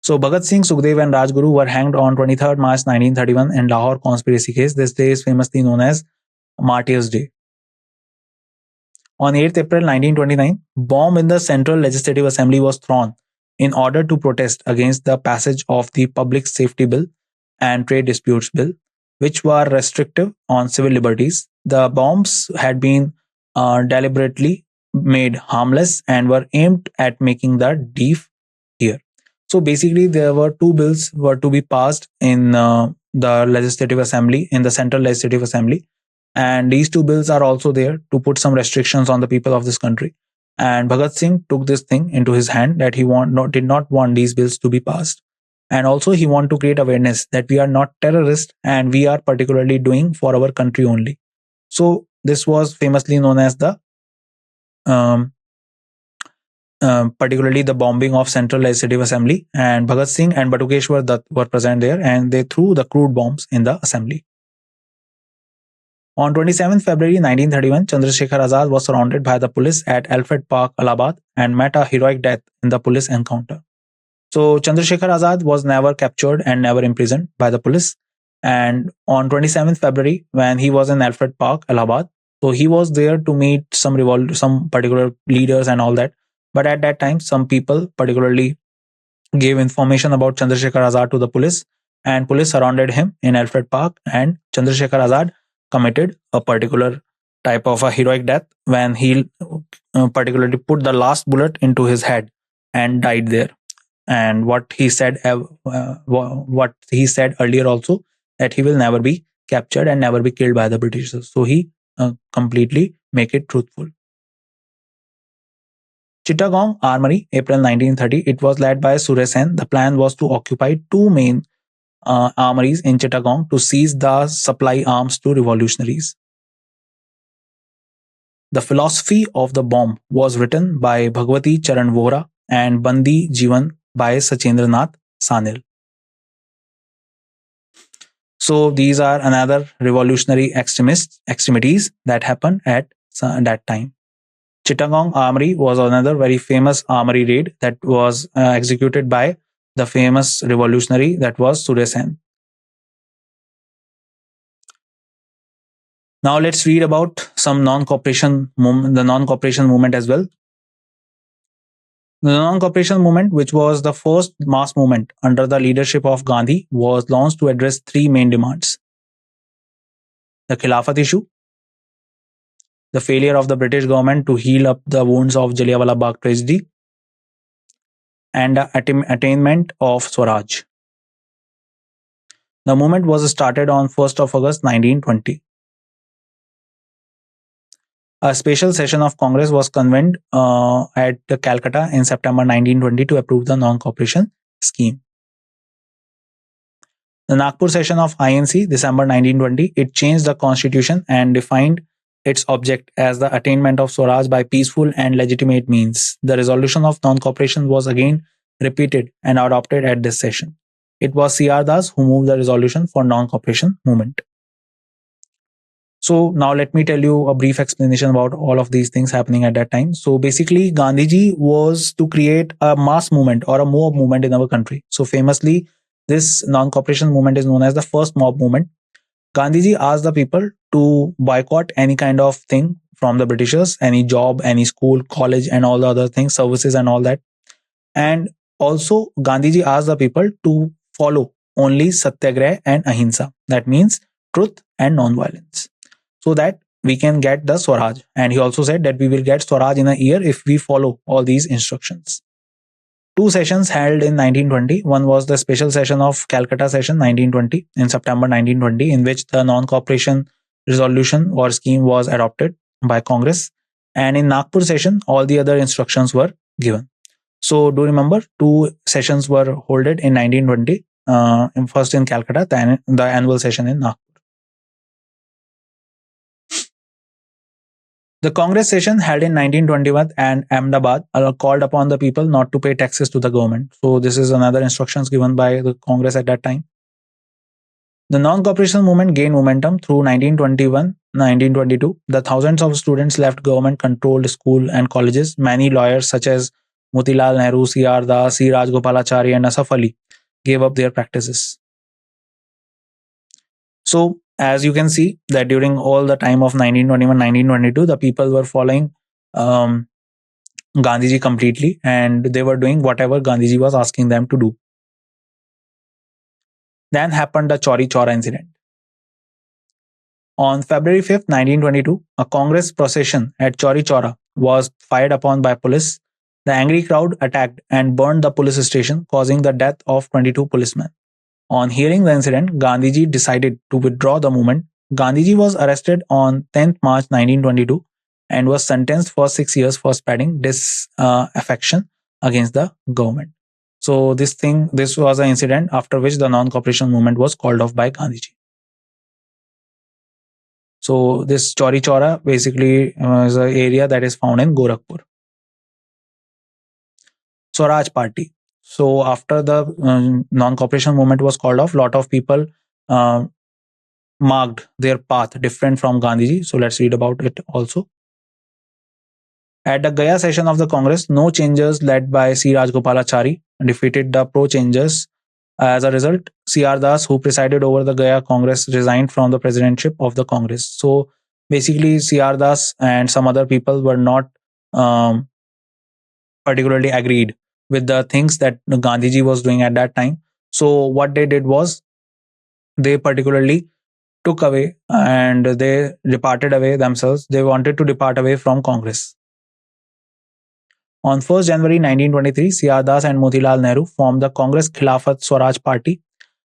So Bhagat Singh, Sukhdev, and Rajguru were hanged on 23rd March 1931 in Lahore conspiracy case. This day is famously known as Martyrs' Day. On 8th April 1929, bomb in the Central Legislative Assembly was thrown in order to protest against the passage of the Public Safety Bill and Trade Disputes Bill, which were restrictive on civil liberties. The bombs had been deliberately made harmless and were aimed at making the deaf hear. So basically, there were two bills were to be passed in the Legislative Assembly, in the Central Legislative Assembly, and these two bills are also there to put some restrictions on the people of this country. And Bhagat Singh took this thing into his hand that he did not want these bills to be passed, and also he wanted to create awareness that we are not terrorists and we are particularly doing for our country only. So this was famously known as the particularly the bombing of Central Legislative Assembly, and Bhagat Singh and Batukeshwar Dutt were present there, and they threw the crude bombs in the assembly. On 27th February 1931, Chandrasekhar Azad was surrounded by the police at Alfred Park, Allahabad, and met a heroic death in the police encounter. So Chandrasekhar Azad was never captured and never imprisoned by the police. And on 27th February, when he was in Alfred Park, Allahabad, so he was there to meet some particular leaders and all that. But at that time, some people particularly gave information about Chandrasekhar Azad to the police, and police surrounded him in Alfred Park, and Chandrasekhar Azad committed a particular type of a heroic death when he particularly put the last bullet into his head and died there. And what he said earlier also, that he will never be captured and never be killed by the Britishers. So he completely make it truthful. Chittagong Armory, April 1930. It was led by Surya Sen. The plan was to occupy two main armories in Chittagong to seize the supply arms to revolutionaries. The philosophy of the bomb was written by Bhagwati Charan Vohra and Bandi Jivan by Sachendra Nath Sanil. So these are another revolutionary extremities that happened at that time. Chittagong Armory was another very famous armory raid that was executed by the famous revolutionary that was Surya Sen. Now let's read about some non-cooperation movement, the non-cooperation movement as well. The non-cooperation movement, which was the first mass movement under the leadership of Gandhi, was launched to address three main demands: the Khilafat issue, the failure of the British government to heal up the wounds of Jallianwala Bagh tragedy, and the attainment of Swaraj. The movement was started on 1st of August 1920. A special session of Congress was convened at Calcutta in September 1920 to approve the non-cooperation scheme. The Nagpur session of INC, December 1920, it changed the constitution and defined its object as the attainment of Swaraj by peaceful and legitimate means. The resolution of non-cooperation was again repeated and adopted at this session. It was C.R. Das who moved the resolution for non-cooperation movement. So now let me tell you a brief explanation about all of these things happening at that time. So basically, Gandhiji was to create a mass movement or a mob movement in our country. So famously, this non-cooperation movement is known as the first mob movement. Gandhiji asked the people to boycott any kind of thing from the Britishers, any job, any school, college, and all the other things, services, and all that. And also, Gandhiji asked the people to follow only Satyagraha and Ahimsa. That means truth and non-violence, so that we can get the Swaraj. And he also said that we will get Swaraj in a year if we follow all these instructions. Two sessions held in 1920. One was the special session of Calcutta session 1920 in September 1920, in which the non-cooperation resolution or scheme was adopted by Congress. And in Nagpur session, all the other instructions were given. So do remember, two sessions were held in 1920. First in Calcutta, then the annual session in Nagpur. The Congress session held in 1921 and Ahmedabad called upon the people not to pay taxes to the government. So this is another instructions given by the Congress at that time. The non-cooperation movement gained momentum through 1921, 1922. The thousands of students left government-controlled school and colleges. Many lawyers such as Motilal Nehru, C.R. Das, C. Rajgopalachari, and Asaf Ali gave up their practices. So as you can see that during all the time of 1921, 1922, the people were following Gandhiji completely, and they were doing whatever Gandhiji was asking them to do. Then happened the Chauri Chaura incident. On February 5th, 1922, a Congress procession at Chauri Chaura was fired upon by police. The angry crowd attacked and burned the police station, causing the death of 22 policemen. On hearing the incident, Gandhiji decided to withdraw the movement. Gandhiji was arrested on 10th March 1922 and was sentenced for 6 years for spreading disaffection against the government. So this was an incident after which the non-cooperation movement was called off by Gandhiji. So this Chauri Chaura basically is an area that is found in Gorakhpur. Swaraj Party. So after the non-cooperation movement was called off, lot of people marked their path different from Gandhiji. So let's read about it also. At the Gaya session of the Congress, no changers led by C. Rajgopalachari defeated the pro-changers. As a result, C.R. Das, who presided over the Gaya Congress, resigned from the presidentship of the Congress. So basically, C.R. Das and some other people were not particularly agreed with the things that Gandhiji was doing at that time. So what they did was they particularly took away and they departed away themselves. They wanted to depart away from Congress. On 1st January 1923, C.R. Das and Motilal Nehru formed the Congress Khilafat Swaraj Party,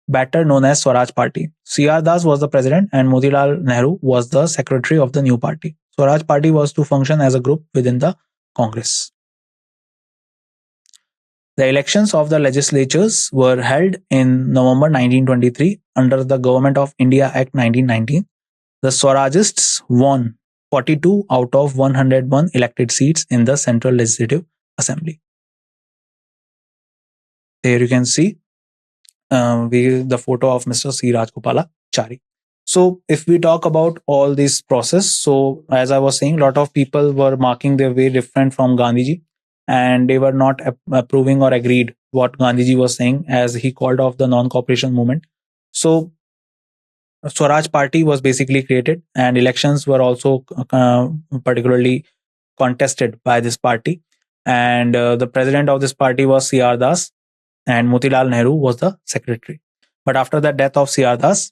better known as Swaraj Party. C.R. Das was the president and Motilal Nehru was the secretary of the new party. Swaraj Party was to function as a group within the Congress. The elections of the legislatures were held in November 1923 under the Government of India Act 1919. The Swarajists won 42 out of 101 elected seats in the Central Legislative Assembly. Here you can see the photo of Mr. C. Rajgopalachari. So if we talk about all this process, so as I was saying, a lot of people were marking their way different from Gandhiji, and they were not approving or agreed what Gandhiji was saying as he called off the non-cooperation movement. So Swaraj Party was basically created and elections were also particularly contested by this party. And the president of this party was C.R. Das and Motilal Nehru was the secretary. But after the death of C.R. Das,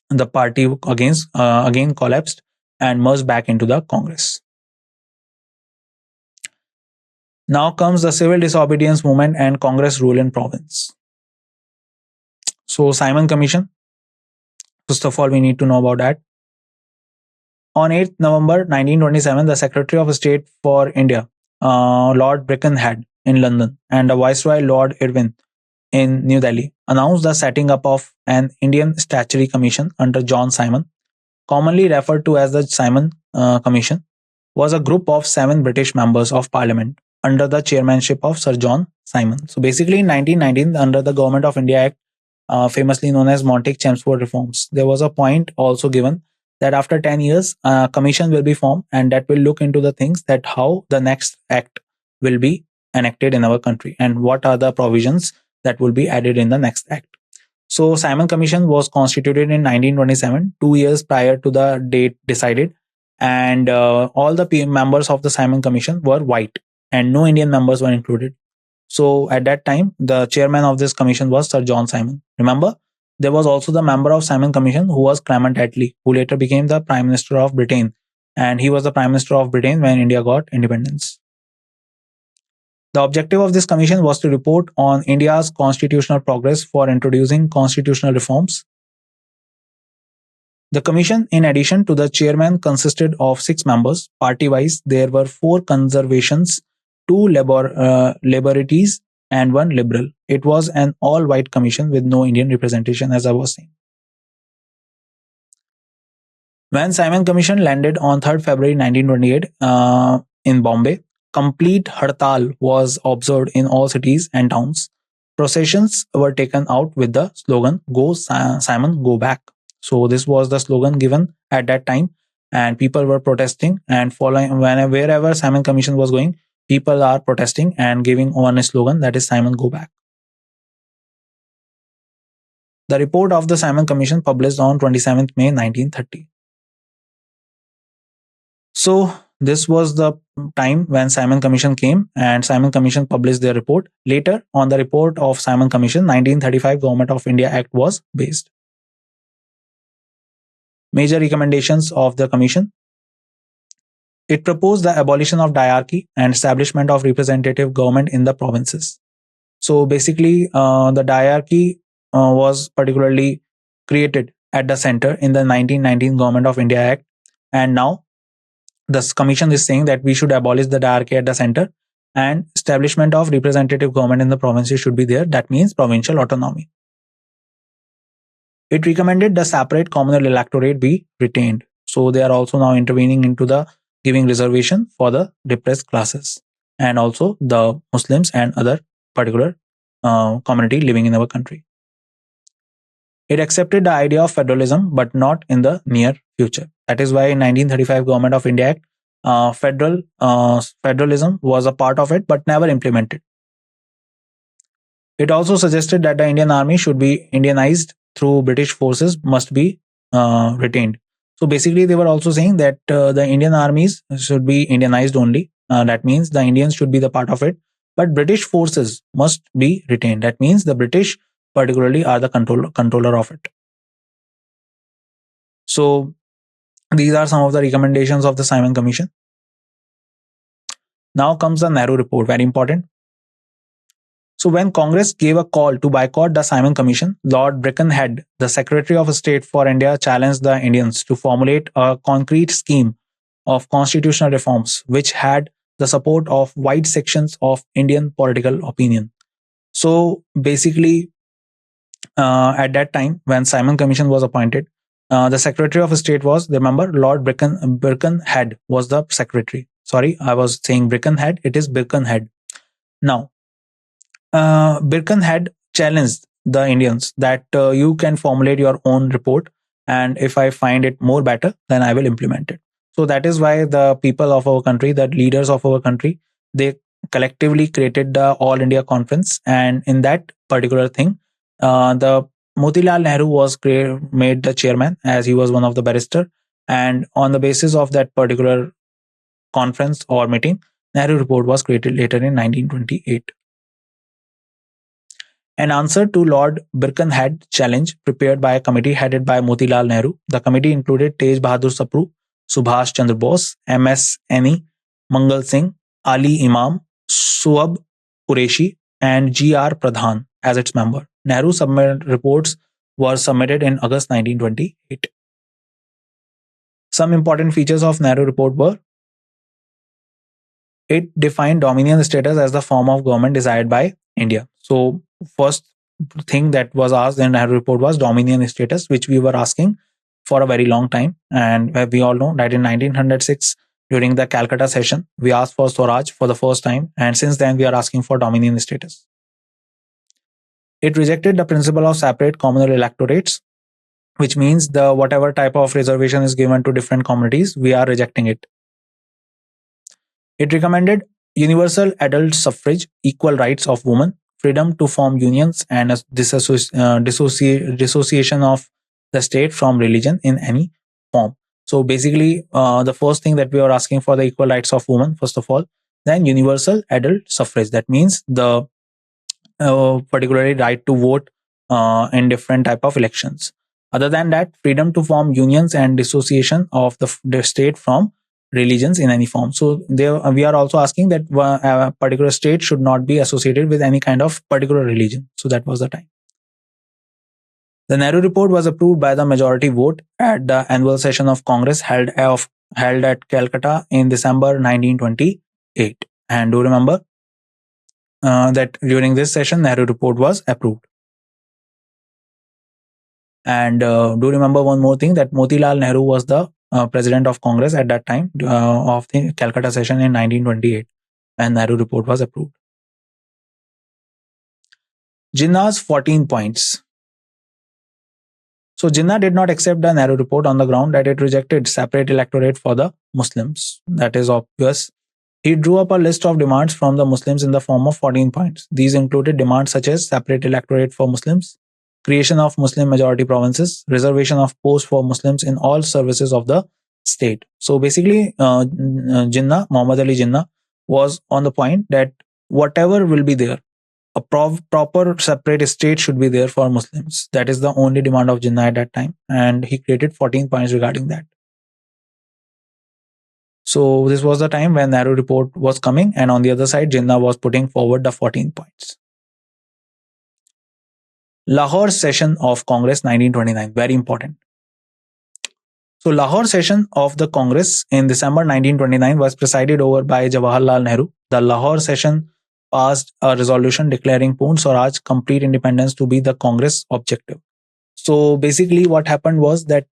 the party again collapsed and merged back into the Congress. Now comes the civil disobedience movement and Congress rule in province. So Simon Commission. First of all, we need to know about that. On 8th November 1927, the Secretary of State for India, Lord Birkenhead in London, and the Viceroy Lord Irwin in New Delhi announced the setting up of an Indian Statutory Commission under John Simon, commonly referred to as the Simon Commission, was a group of seven British members of parliament under the chairmanship of Sir John Simon. So basically, in 1919, under the Government of India Act, famously known as Montague-Chelmsford reforms, there was a point also given that after 10 years, a commission will be formed and that will look into the things that how the next act will be enacted in our country and what are the provisions that will be added in the next act. So Simon Commission was constituted in 1927, 2 years prior to the date decided, and all the members of the Simon Commission were white, and no Indian members were included. So at that time, the chairman of this commission was Sir John Simon. Remember, there was also the member of Simon Commission who was Clement Attlee, who later became the Prime Minister of Britain, and he was the Prime Minister of Britain when India got independence. The objective of this commission was to report on India's constitutional progress for introducing constitutional reforms. The commission, in addition to the chairman, consisted of 6 members. Party-wise, there were 4 conservations, 2 laborities, and 1 liberal. It was an all-white commission with no Indian representation, as I was saying. When Simon Commission landed on 3rd February 1928 in Bombay, complete hartal was observed in all cities and towns. Processions were taken out with the slogan, "Go Simon, go back." So this was the slogan given at that time, and people were protesting and following wherever Simon Commission was going. People are protesting and giving one slogan, that is Simon, go back. The report of the Simon Commission published on 27th May 1930. So this was the time when Simon Commission came and Simon Commission published their report. Later, on the report of Simon Commission, 1935 Government of India Act was based. Major recommendations of the Commission. It proposed the abolition of diarchy and establishment of representative government in the provinces. So basically, the diarchy was particularly created at the center in the 1919 Government of India Act, and now the commission is saying that we should abolish the diarchy at the center and establishment of representative government in the provinces should be there. That means provincial autonomy. It recommended the separate communal electorate be retained. So they are also now intervening into the giving reservation for the depressed classes and also the Muslims and other particular community living in our country. It accepted the idea of federalism, but not in the near future. That is why in 1935 Government of India Act, federalism was a part of it, but never implemented. It also suggested that the Indian army should be Indianized through British forces must be retained. So basically, they were also saying that the Indian armies should be Indianized only. That means the Indians should be the part of it, but British forces must be retained. That means the British particularly are the controller of it. So these are some of the recommendations of the Simon Commission. Now comes the Nehru report, very important. So when Congress gave a call to boycott the Simon Commission, Lord Birkenhead, the Secretary of State for India, challenged the Indians to formulate a concrete scheme of constitutional reforms which had the support of wide sections of Indian political opinion. So basically, at that time when Simon Commission was appointed, the Secretary of State was, remember, Lord Birkenhead was the secretary. Sorry, I was saying Birkenhead. It is Birkenhead. Now, Birkenhead challenged the Indians that you can formulate your own report, and if I find it more better, then I will implement it. So that is why the people of our country, the leaders of our country, they collectively created the All India Conference, and in that particular thing, the Motilal Nehru was made the chairman as he was one of the barrister, and on the basis of that particular conference or meeting, Nehru report was created later in 1928. An answer to Lord Birkenhead challenge prepared by a committee headed by Motilal Nehru. The committee included Tej Bahadur Sapru, Subhash Chandra Bose, M.S. Annie, Mangal Singh, Ali Imam, Suab Qureshi, and G.R. Pradhan as its member. Nehru reports were submitted in August 1928. Some important features of Nehru report were: it defined dominion status as the form of government desired by India. So first thing that was asked in Nehru report was dominion status, which we were asking for a very long time. And we all know that in 1906, during the Calcutta session, we asked for Swaraj for the first time. And since then, we are asking for dominion status. It rejected the principle of separate communal electorates, which means the whatever type of reservation is given to different communities, we are rejecting it. It recommended universal adult suffrage, equal rights of women, freedom to form unions, and a dissociation of the state from religion in any form. So basically, the first thing that we are asking for the equal rights of women, first of all, then universal adult suffrage. That means the particularly right to vote in different type of elections. Other than that, freedom to form unions and dissociation of the state from religions in any form. So there, we are also asking that a particular state should not be associated with any kind of particular religion. So that was the time. The Nehru report was approved by the majority vote at the annual session of Congress held at Calcutta in December 1928. And do remember that during this session, Nehru report was approved. And do remember one more thing, that Motilal Nehru was the president of Congress at that time of the Calcutta session in 1928, and Nehru report was approved. Jinnah's 14 points. So Jinnah did not accept the Nehru report on the ground that it rejected separate electorate for the Muslims. That is obvious. He drew up a list of demands from the Muslims in the form of 14 points. These included demands such as separate electorate for Muslims, creation of Muslim majority provinces, reservation of posts for Muslims in all services of the state. So basically, Jinnah, Muhammad Ali Jinnah, was on the point that whatever will be there, a proper separate state should be there for Muslims. That is the only demand of Jinnah at that time. And he created 14 points regarding that. So this was the time when Nehru report was coming, and on the other side, Jinnah was putting forward the 14 points. Lahore session of Congress 1929, very important. So Lahore session of the Congress in December 1929 was presided over by Jawaharlal Nehru. The Lahore session passed a resolution declaring Poon Swaraj complete independence to be the Congress objective. So basically what happened was that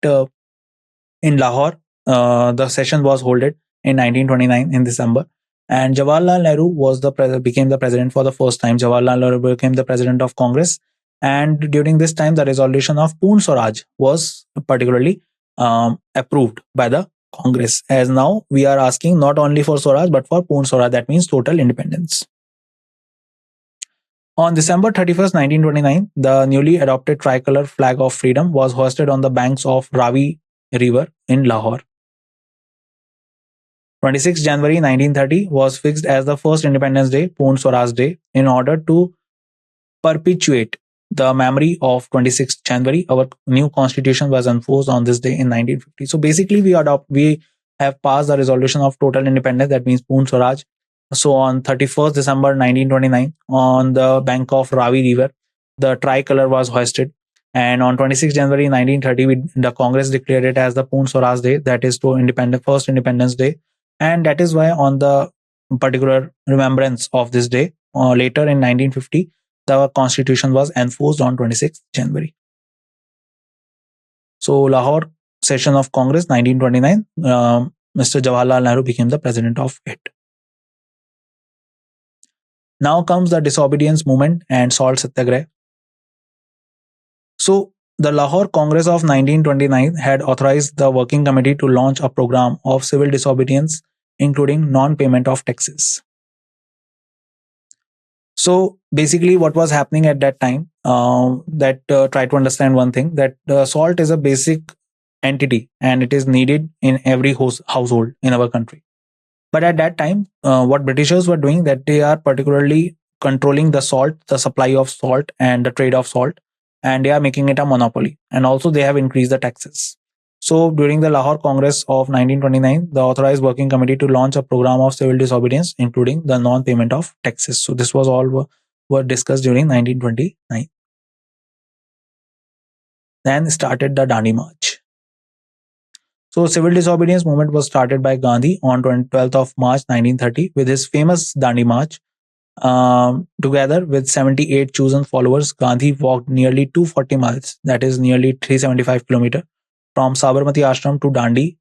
in Lahore, the session was held in 1929 in December, and Jawaharlal Nehru became the president for the first time. Jawaharlal Nehru became the president of Congress, and during this time, the resolution of Poon Swaraj was particularly approved by the Congress. As now we are asking not only for Swaraj but for Poon Swaraj. That means total independence. On December 31st, 1929, the newly adopted tricolor flag of freedom was hoisted on the banks of Ravi River in Lahore. 26 January 1930 was fixed as the first Independence Day, Poon Swaraj Day, in order to perpetuate the memory of 26 January. Our new constitution was enforced on this day in 1950. So basically, we have passed the resolution of total independence. That means Poon Swaraj. So on 31st December 1929, on the bank of Ravi River, the tricolor was hoisted. And on 26 January 1930, the Congress declared it as the Poon Swaraj Day, that is to first Independence Day. And that is why on the particular remembrance of this day, later in 1950, the constitution was enforced on 26th January. So Lahore session of Congress 1929, Mr. Jawaharlal Nehru became the president of it. Now comes the disobedience movement and salt satyagraha. So the Lahore Congress of 1929 had authorized the working committee to launch a program of civil disobedience, including non-payment of taxes. So basically what was happening at that time, try to understand one thing, that salt is a basic entity and it is needed in every household in our country. But at that time, what Britishers were doing, that they are particularly controlling the salt, the supply of salt and the trade of salt, and they are making it a monopoly. And also they have increased the taxes. So during the Lahore Congress of 1929, the authorized working committee to launch a program of civil disobedience, including the non-payment of taxes. So this was all were discussed during 1929. Then started the Dandi March. So civil disobedience movement was started by Gandhi on 12th of March 1930 with his famous Dandi March. Together with 78 chosen followers, Gandhi walked nearly 240 miles, that is nearly 375 kilometers, from Sabarmati Ashram to Dandi,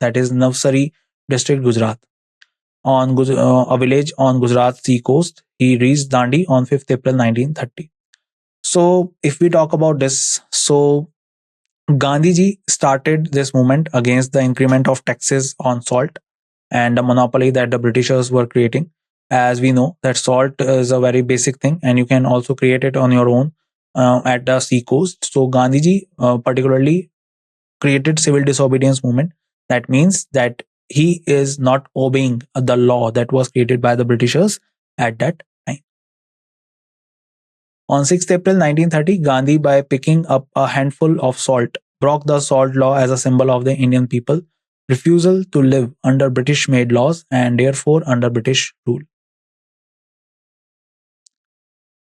that is Navsari district, Gujarat. A village on Gujarat sea coast, he reached Dandi on 5th April 1930. So, if we talk about this, so Gandhiji started this movement against the increment of taxes on salt and the monopoly that the Britishers were creating. As we know, that salt is a very basic thing, and you can also create it on your own at the sea coast. So Gandhiji particularly created civil disobedience movement. That means that he is not obeying the law that was created by the Britishers at that time. On 6th April 1930, Gandhi, by picking up a handful of salt, broke the salt law as a symbol of the Indian people refusal to live under British made laws and therefore under British rule.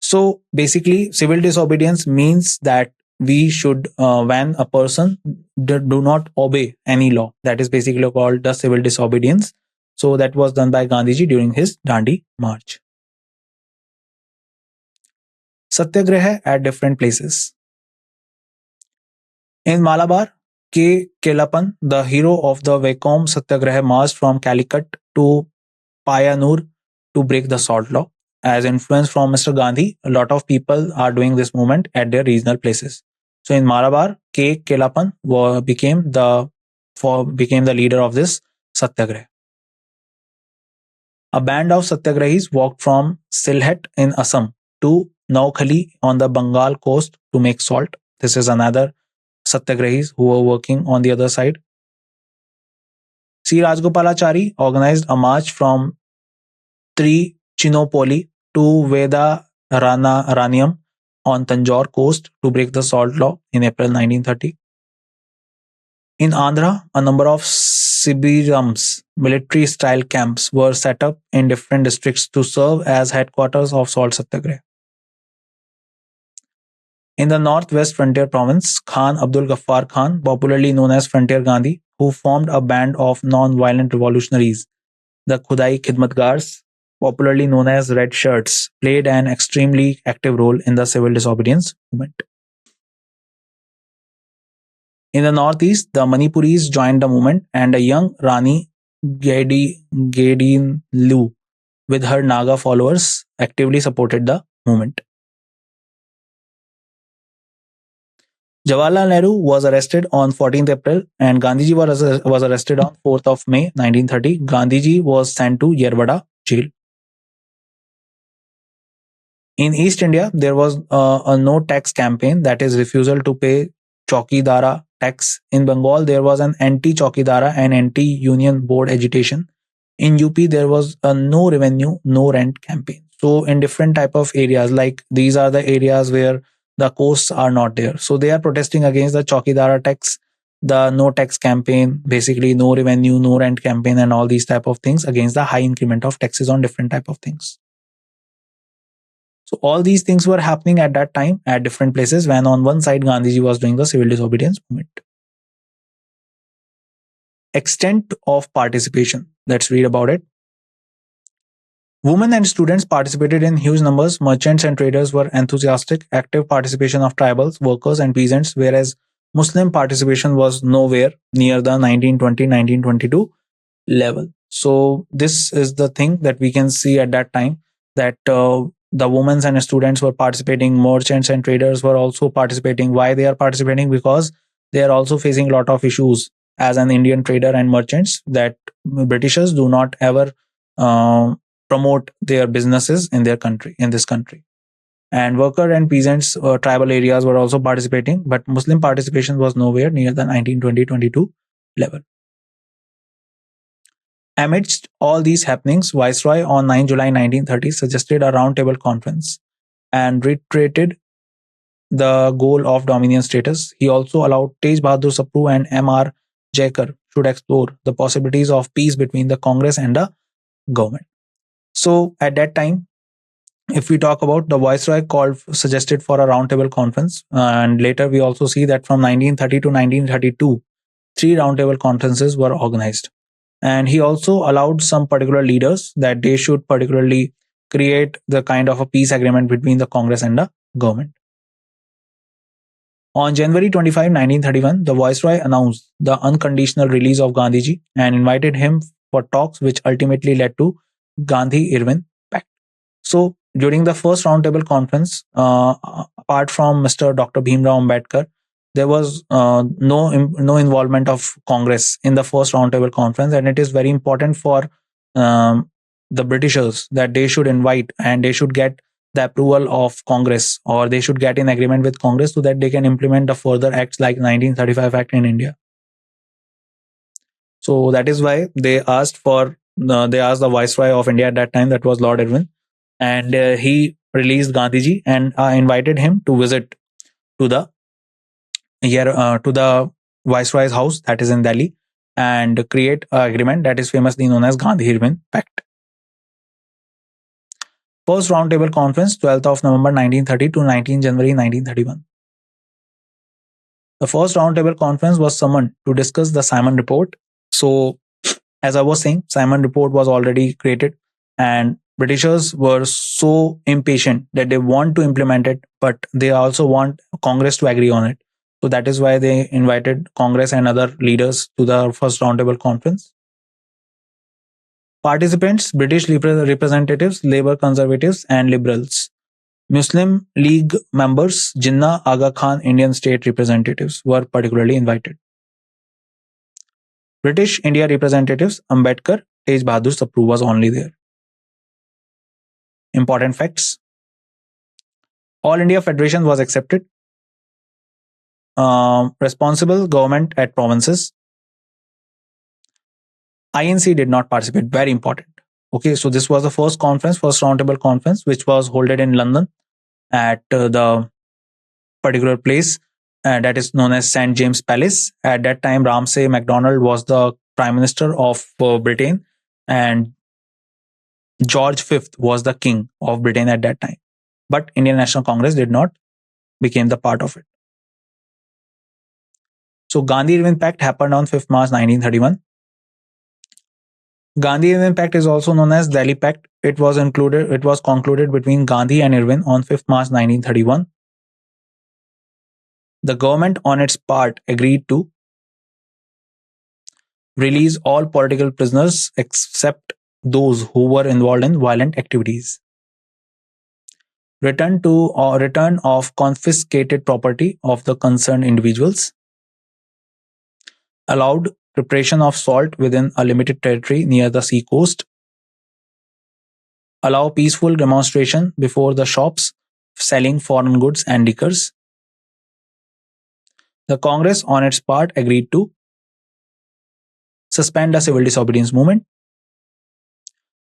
So basically, civil disobedience means that we should, when a person do not obey any law, that is basically called the civil disobedience. So that was done by Gandhiji during his Dandi March. Satyagraha at different places. In Malabar, K. Kelapan, the hero of the Vaikom Satyagraha, marched from Calicut to Payanur to break the salt law. As influence from Mr. Gandhi, a lot of people are doing this movement at their regional places. So in Malabar, K. Kelapan became the leader of this Satyagraha. A band of Satyagrahis walked from Sylhet in Assam to Naukhali on the Bengal coast to make salt. This is another Satyagrahis who were working on the other side. C. Rajgopalachari organized a march from Trichinopoli to Raniam on Tanjore coast to break the salt law in April 1930. In Andhra, a number of Sibirams, military style camps, were set up in different districts to serve as headquarters of salt satyagraha. In the northwest frontier province, Khan Abdul Ghaffar Khan, popularly known as Frontier Gandhi, who formed a band of non-violent revolutionaries, the Khudai Khidmatgars, popularly known as Red Shirts, played an extremely active role in the civil disobedience movement. In the northeast, the Manipuris joined the movement, and a young Rani Gadin Lu, with her Naga followers, actively supported the movement. Jawaharlal Nehru was arrested on 14th April and Gandhiji was arrested on 4th of May 1930. Gandhiji was sent to Yerwada jail. In East India, there was a no tax campaign, that is refusal to pay Chaukidara tax. In Bengal, there was an anti-Chaukidara and anti-union board agitation. In UP, there was a no revenue, no rent campaign. So in different type of areas, like these are the areas where the coasts are not there. So they are protesting against the Chaukidara tax, the no tax campaign, basically no revenue, no rent campaign, and all these type of things against the high increment of taxes on different type of things. So all these things were happening at that time at different places when on one side Gandhiji was doing the civil disobedience movement. Extent of participation. Let's read about it. Women and students participated in huge numbers. Merchants and traders were enthusiastic. Active participation of tribals, workers, and peasants, whereas Muslim participation was nowhere near the 1920-1922 level. So this is the thing that we can see at that time, that the women and students were participating. Merchants and traders were also participating. Why they are participating? Because they are also facing a lot of issues as an Indian trader and merchants, that Britishers do not ever promote their businesses in their country, in this country. And worker and peasants, tribal areas were also participating, but Muslim participation was nowhere near the 1920-22 level. Amidst all these happenings, Viceroy on 9 July 1930 suggested a roundtable conference and reiterated the goal of dominion status. He also allowed Tej Bahadur Sapru and M.R. Jaikar should explore the possibilities of peace between the Congress and the government. So at that time, if we talk about, the Viceroy suggested for a roundtable conference, and later we also see that from 1930 to 1932, 3 roundtable conferences were organized. And he also allowed some particular leaders that they should particularly create the kind of a peace agreement between the Congress and the government. On January 25, 1931, the Viceroy announced the unconditional release of Gandhiji and invited him for talks, which ultimately led to Gandhi-Irwin Pact. So, during the first roundtable conference, apart from Mr. Dr. Bhimrao Ambedkar, there was no involvement of Congress in the first roundtable conference, and it is very important for um, the Britishers that they should invite and they should get the approval of Congress, or they should get in agreement with Congress so that they can implement the further acts like 1935 Act in India. So that is why they asked the Viceroy of India at that time, that was Lord Irwin, and he released Gandhiji and invited him to visit to the to the Viceroy's house that is in Delhi and create an agreement that is famously known as Gandhi-Irwin Pact. First Roundtable Conference, 12th of November 1930 to 19 January 1931. The first Roundtable Conference was summoned to discuss the Simon Report. So, as I was saying, Simon Report was already created, and Britishers were so impatient that they want to implement it, but they also want Congress to agree on it. So that is why they invited Congress and other leaders to the first Roundtable Conference. Participants: British representatives, Labour conservatives, and liberals. Muslim League members, Jinnah Aga Khan Indian state representatives were particularly invited. British India representatives, Ambedkar, Tej Bahadur Sapru was only there. Important facts: All India Federation was accepted. Responsible government at provinces. INC did not participate. Very important. Okay, so this was the first roundtable conference, which was held in London at the particular place that is known as St. James Palace. At that time, Ramsay MacDonald was the Prime Minister of Britain, and George V was the King of Britain at that time. But Indian National Congress did not become the part of it. So Gandhi-Irwin Pact happened on 5th March 1931. Gandhi-Irwin Pact is also known as Delhi Pact. It was concluded between Gandhi and Irwin on 5th March 1931. The government on its part agreed to release all political prisoners except those who were involved in violent activities. Return of confiscated property of the concerned individuals. Allowed preparation of salt within a limited territory near the sea coast. Allow peaceful demonstration before the shops selling foreign goods and liquors. The Congress on its part agreed to suspend the civil disobedience movement,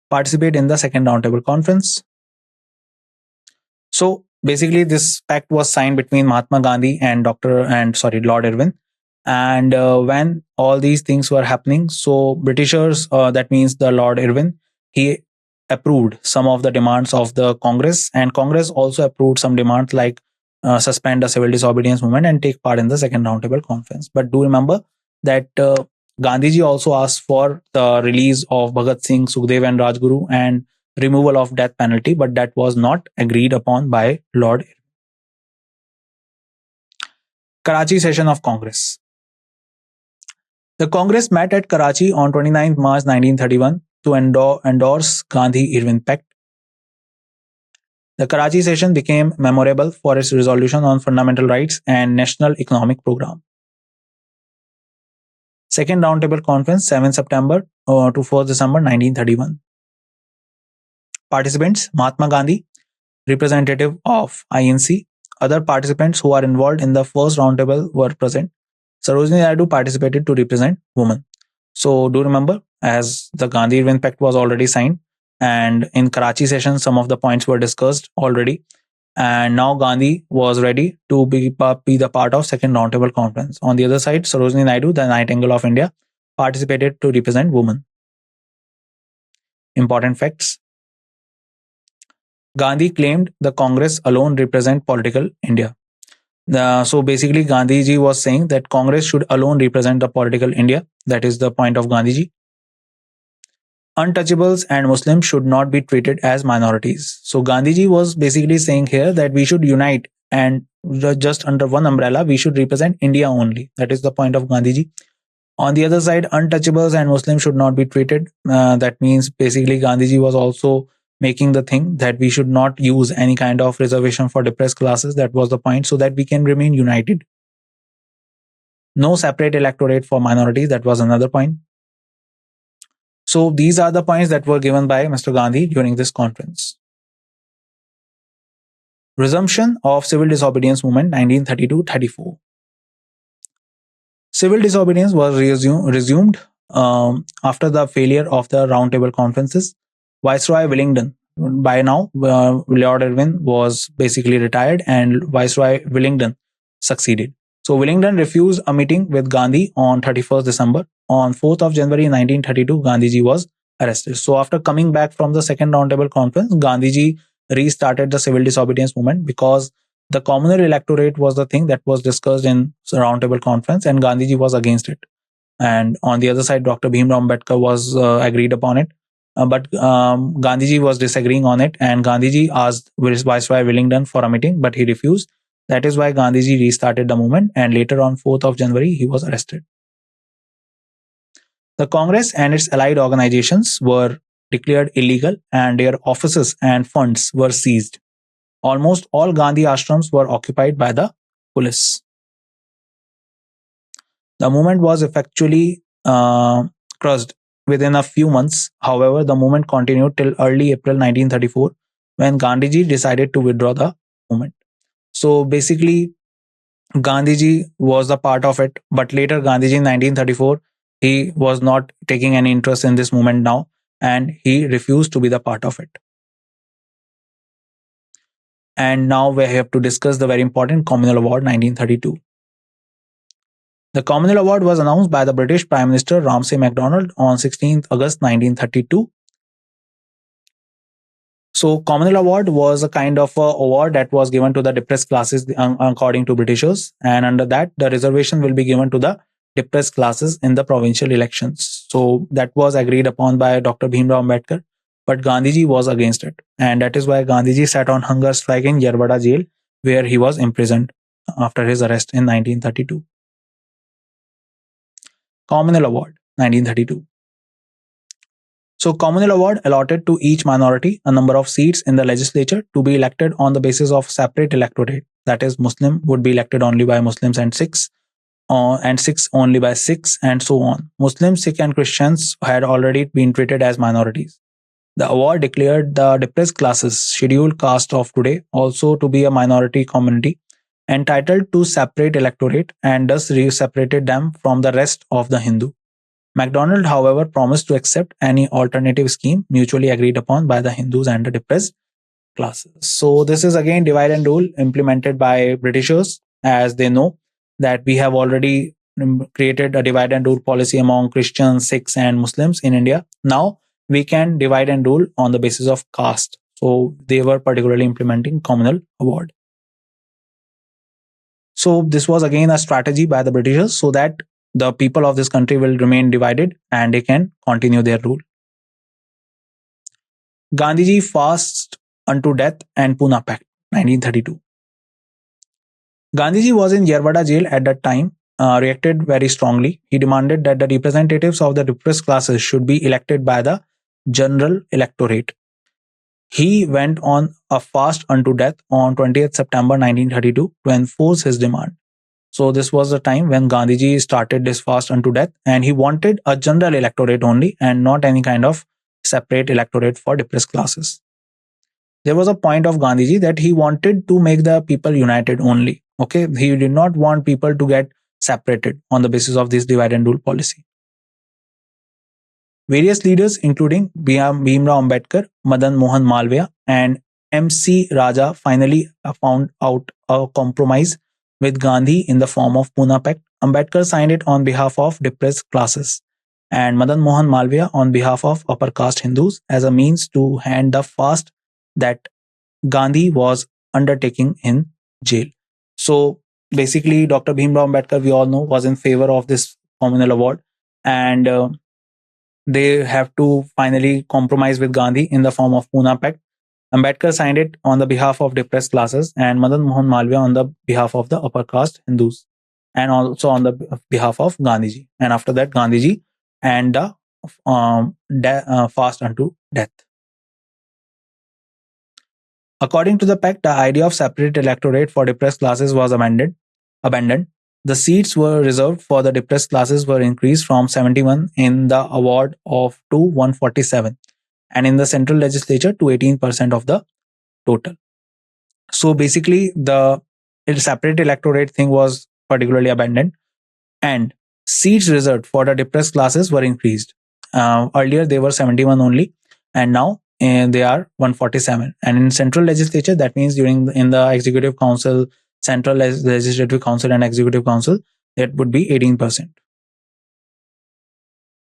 participate in the second roundtable conference. So basically, this pact was signed between Mahatma Gandhi and Lord Irwin. And when all these things were happening, so Britishers, that means the Lord Irwin, he approved some of the demands of the Congress, and Congress also approved some demands like suspend the civil disobedience movement and take part in the second roundtable conference. But do remember that Gandhiji also asked for the release of Bhagat Singh, Sukhdev, and Rajguru and removal of death penalty, but that was not agreed upon by Lord Irwin. Karachi session of Congress. The Congress met at Karachi on 29 March 1931 to endorse Gandhi-Irwin Pact. The Karachi session became memorable for its resolution on fundamental rights and national economic program. Second Roundtable Conference, 7 September to 4 December 1931. Participants: Mahatma Gandhi, representative of INC. Other participants who are involved in the first roundtable were present. Sarojini Naidu participated to represent women. So do remember, as the Gandhi-Irwin Pact was already signed, and in Karachi session, some of the points were discussed already. And now Gandhi was ready to be the part of second roundtable conference. On the other side, Sarojini Naidu, the Nightingale of India, participated to represent women. Important facts: Gandhi claimed the Congress alone represent political India. So basically, Gandhiji was saying that Congress should alone represent the political India. That is the point of Gandhiji. untouchables and Muslims should not be treated as minorities. So Gandhiji was basically saying here that we should unite and just under one umbrella, we should represent India only. That is the point of Gandhiji. On the other side, untouchables and Muslims should not be treated. That means basically Gandhiji was also making the thing that we should not use any kind of reservation for depressed classes. That was the point, so that we can remain united. No separate electorate for minorities. That was another point. So these are the points that were given by Mr. Gandhi during this conference. Resumption of civil disobedience movement 1932-34. Civil disobedience was resumed after the failure of the roundtable conferences. Viceroy Wellington, by now, Lord Irwin was basically retired and Viceroy Wellington succeeded. So Wellington refused a meeting with Gandhi on 31st December. On 4th of January 1932, Gandhiji was arrested. So after coming back from the second roundtable conference, Gandhiji restarted the civil disobedience movement because the communal electorate was the thing that was discussed in the roundtable conference, and Gandhiji was against it. And on the other side, Dr. Bhimrao Ambedkar was agreed upon it. But Gandhiji was disagreeing on it, and Gandhiji asked Viceroy Wellington for a meeting, but he refused. That is why Gandhiji restarted the movement, and later on 4th of January, he was arrested. The Congress and its allied organizations were declared illegal, and their offices and funds were seized. Almost all Gandhi ashrams were occupied by the police. The movement was effectually crushed within a few months. However, the movement continued till early April 1934 when Gandhiji decided to withdraw the movement. So basically, Gandhiji was a part of it, but later Gandhiji in 1934, he was not taking any interest in this movement now, and he refused to be the part of it. And now we have to discuss the very important Communal Award 1932. The Communal Award was announced by the British Prime Minister Ramsay MacDonald on 16th August 1932. So Communal Award was a kind of award that was given to the depressed classes according to Britishers, and under that the reservation will be given to the depressed classes in the provincial elections. So that was agreed upon by Dr. Bhimrao Ambedkar, but Gandhiji was against it, and that is why Gandhiji sat on hunger strike in Yerbada jail, where he was imprisoned after his arrest in 1932. Communal Award 1932. So Communal Award allotted to each minority a number of seats in the legislature to be elected on the basis of separate electorate. That is, Muslim would be elected only by Muslims and Sikhs only by Sikhs, and so on. Muslims, Sikh and Christians had already been treated as minorities. The award declared the depressed classes, scheduled caste of today, also to be a minority community entitled to separate electorate, and thus separated them from the rest of the Hindu. MacDonald, however, promised to accept any alternative scheme mutually agreed upon by the Hindus and the depressed classes. So this is again divide and rule implemented by Britishers, as they know that we have already created a divide and rule policy among Christians, Sikhs and Muslims in India. Now we can divide and rule on the basis of caste. So they were particularly implementing Communal Award. So this was again a strategy by the Britishers so that the people of this country will remain divided and they can continue their rule. Gandhiji fast unto death and Pune Pact 1932. Gandhiji was in Yerbada jail at that time, reacted very strongly. He demanded that the representatives of the depressed classes should be elected by the general electorate. He went on a fast unto death on 20th September 1932 to enforce his demand. So this was the time when Gandhiji started this fast unto death, and he wanted a general electorate only and not any kind of separate electorate for depressed classes. There was a point of Gandhiji that he wanted to make the people united only. Okay, he did not want people to get separated on the basis of this divide and rule policy. Various leaders, including Bhimrao Ambedkar, Madan Mohan Malviya, and M.C. Raja, finally found out a compromise with Gandhi in the form of Pune Pact. Ambedkar signed it on behalf of depressed classes, and Madan Mohan Malviya on behalf of upper caste Hindus, as a means to hand the fast that Gandhi was undertaking in jail. So basically, Dr. Bhimrao Ambedkar, we all know, was in favor of this Communal Award, and they have to finally compromise with Gandhi in the form of Pune Pact. Ambedkar signed it on the behalf of depressed classes, and Madan Mohan Malviya on the behalf of the upper caste Hindus, and also on the behalf of Gandhiji. And after that, Gandhiji and the fast unto death. According to the pact, the idea of separate electorate for depressed classes was abandoned. The seats were reserved for the depressed classes were increased from 71 in the award of to 147, and in the central legislature to 18% of the total. So basically, the separate electorate thing was particularly abandoned, and seats reserved for the depressed classes were increased. Earlier, they were 71 only, and now they are 147. And in central legislature, that means in the executive council, central legislative council, and executive council, that would be 18%.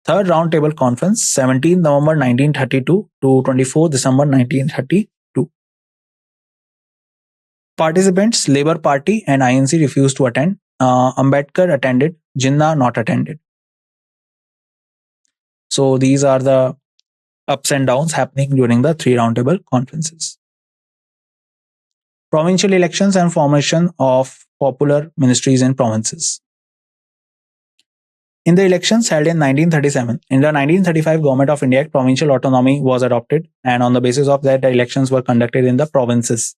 Third Roundtable Conference, 17 November 1932 to 24 December 1932. Participants, Labour Party and INC refused to attend. Ambedkar attended, Jinnah not attended. So these are the ups and downs happening during the three roundtable conferences. Provincial elections and formation of popular ministries in provinces. In the elections held in 1937, in the 1935 Government of India Act, provincial autonomy was adopted, and on the basis of that, the elections were conducted in the provinces.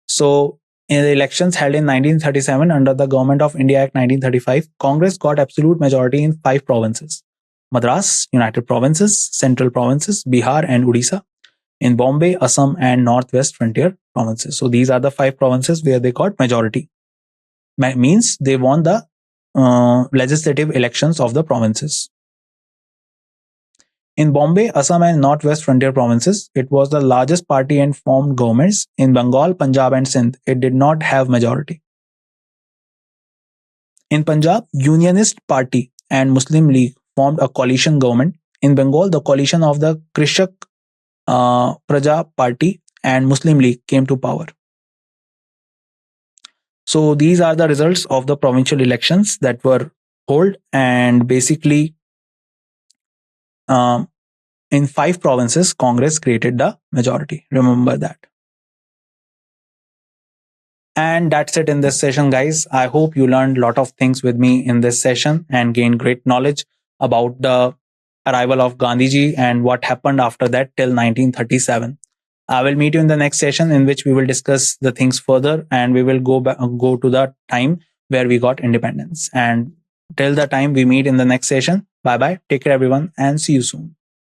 So, in the elections held in 1937 under the Government of India Act 1935, Congress got absolute majority in 5 provinces: Madras, United Provinces, Central Provinces, Bihar and Odisha, in Bombay, Assam and Northwest Frontier Provinces. So these are the 5 provinces where they got majority. Means they won the legislative elections of the provinces. In Bombay, Assam and Northwest Frontier Provinces, it was the largest party and formed governments. In Bengal, Punjab and Sindh, it did not have majority. In Punjab, Unionist Party and Muslim League formed a coalition government. In Bengal, the coalition of the Krishak Praja Party and Muslim League came to power. So these are the results of the provincial elections that were held, and basically in 5 provinces, Congress created the majority. Remember that. And that's it in this session, guys. I hope you learned a lot of things with me in this session and gained great knowledge about the arrival of Gandhiji and what happened after that till 1937. I will meet you in the next session in which we will discuss the things further, and we will go to the time where we got independence. And till the time we meet in the next session, bye bye, take care everyone, and see you soon.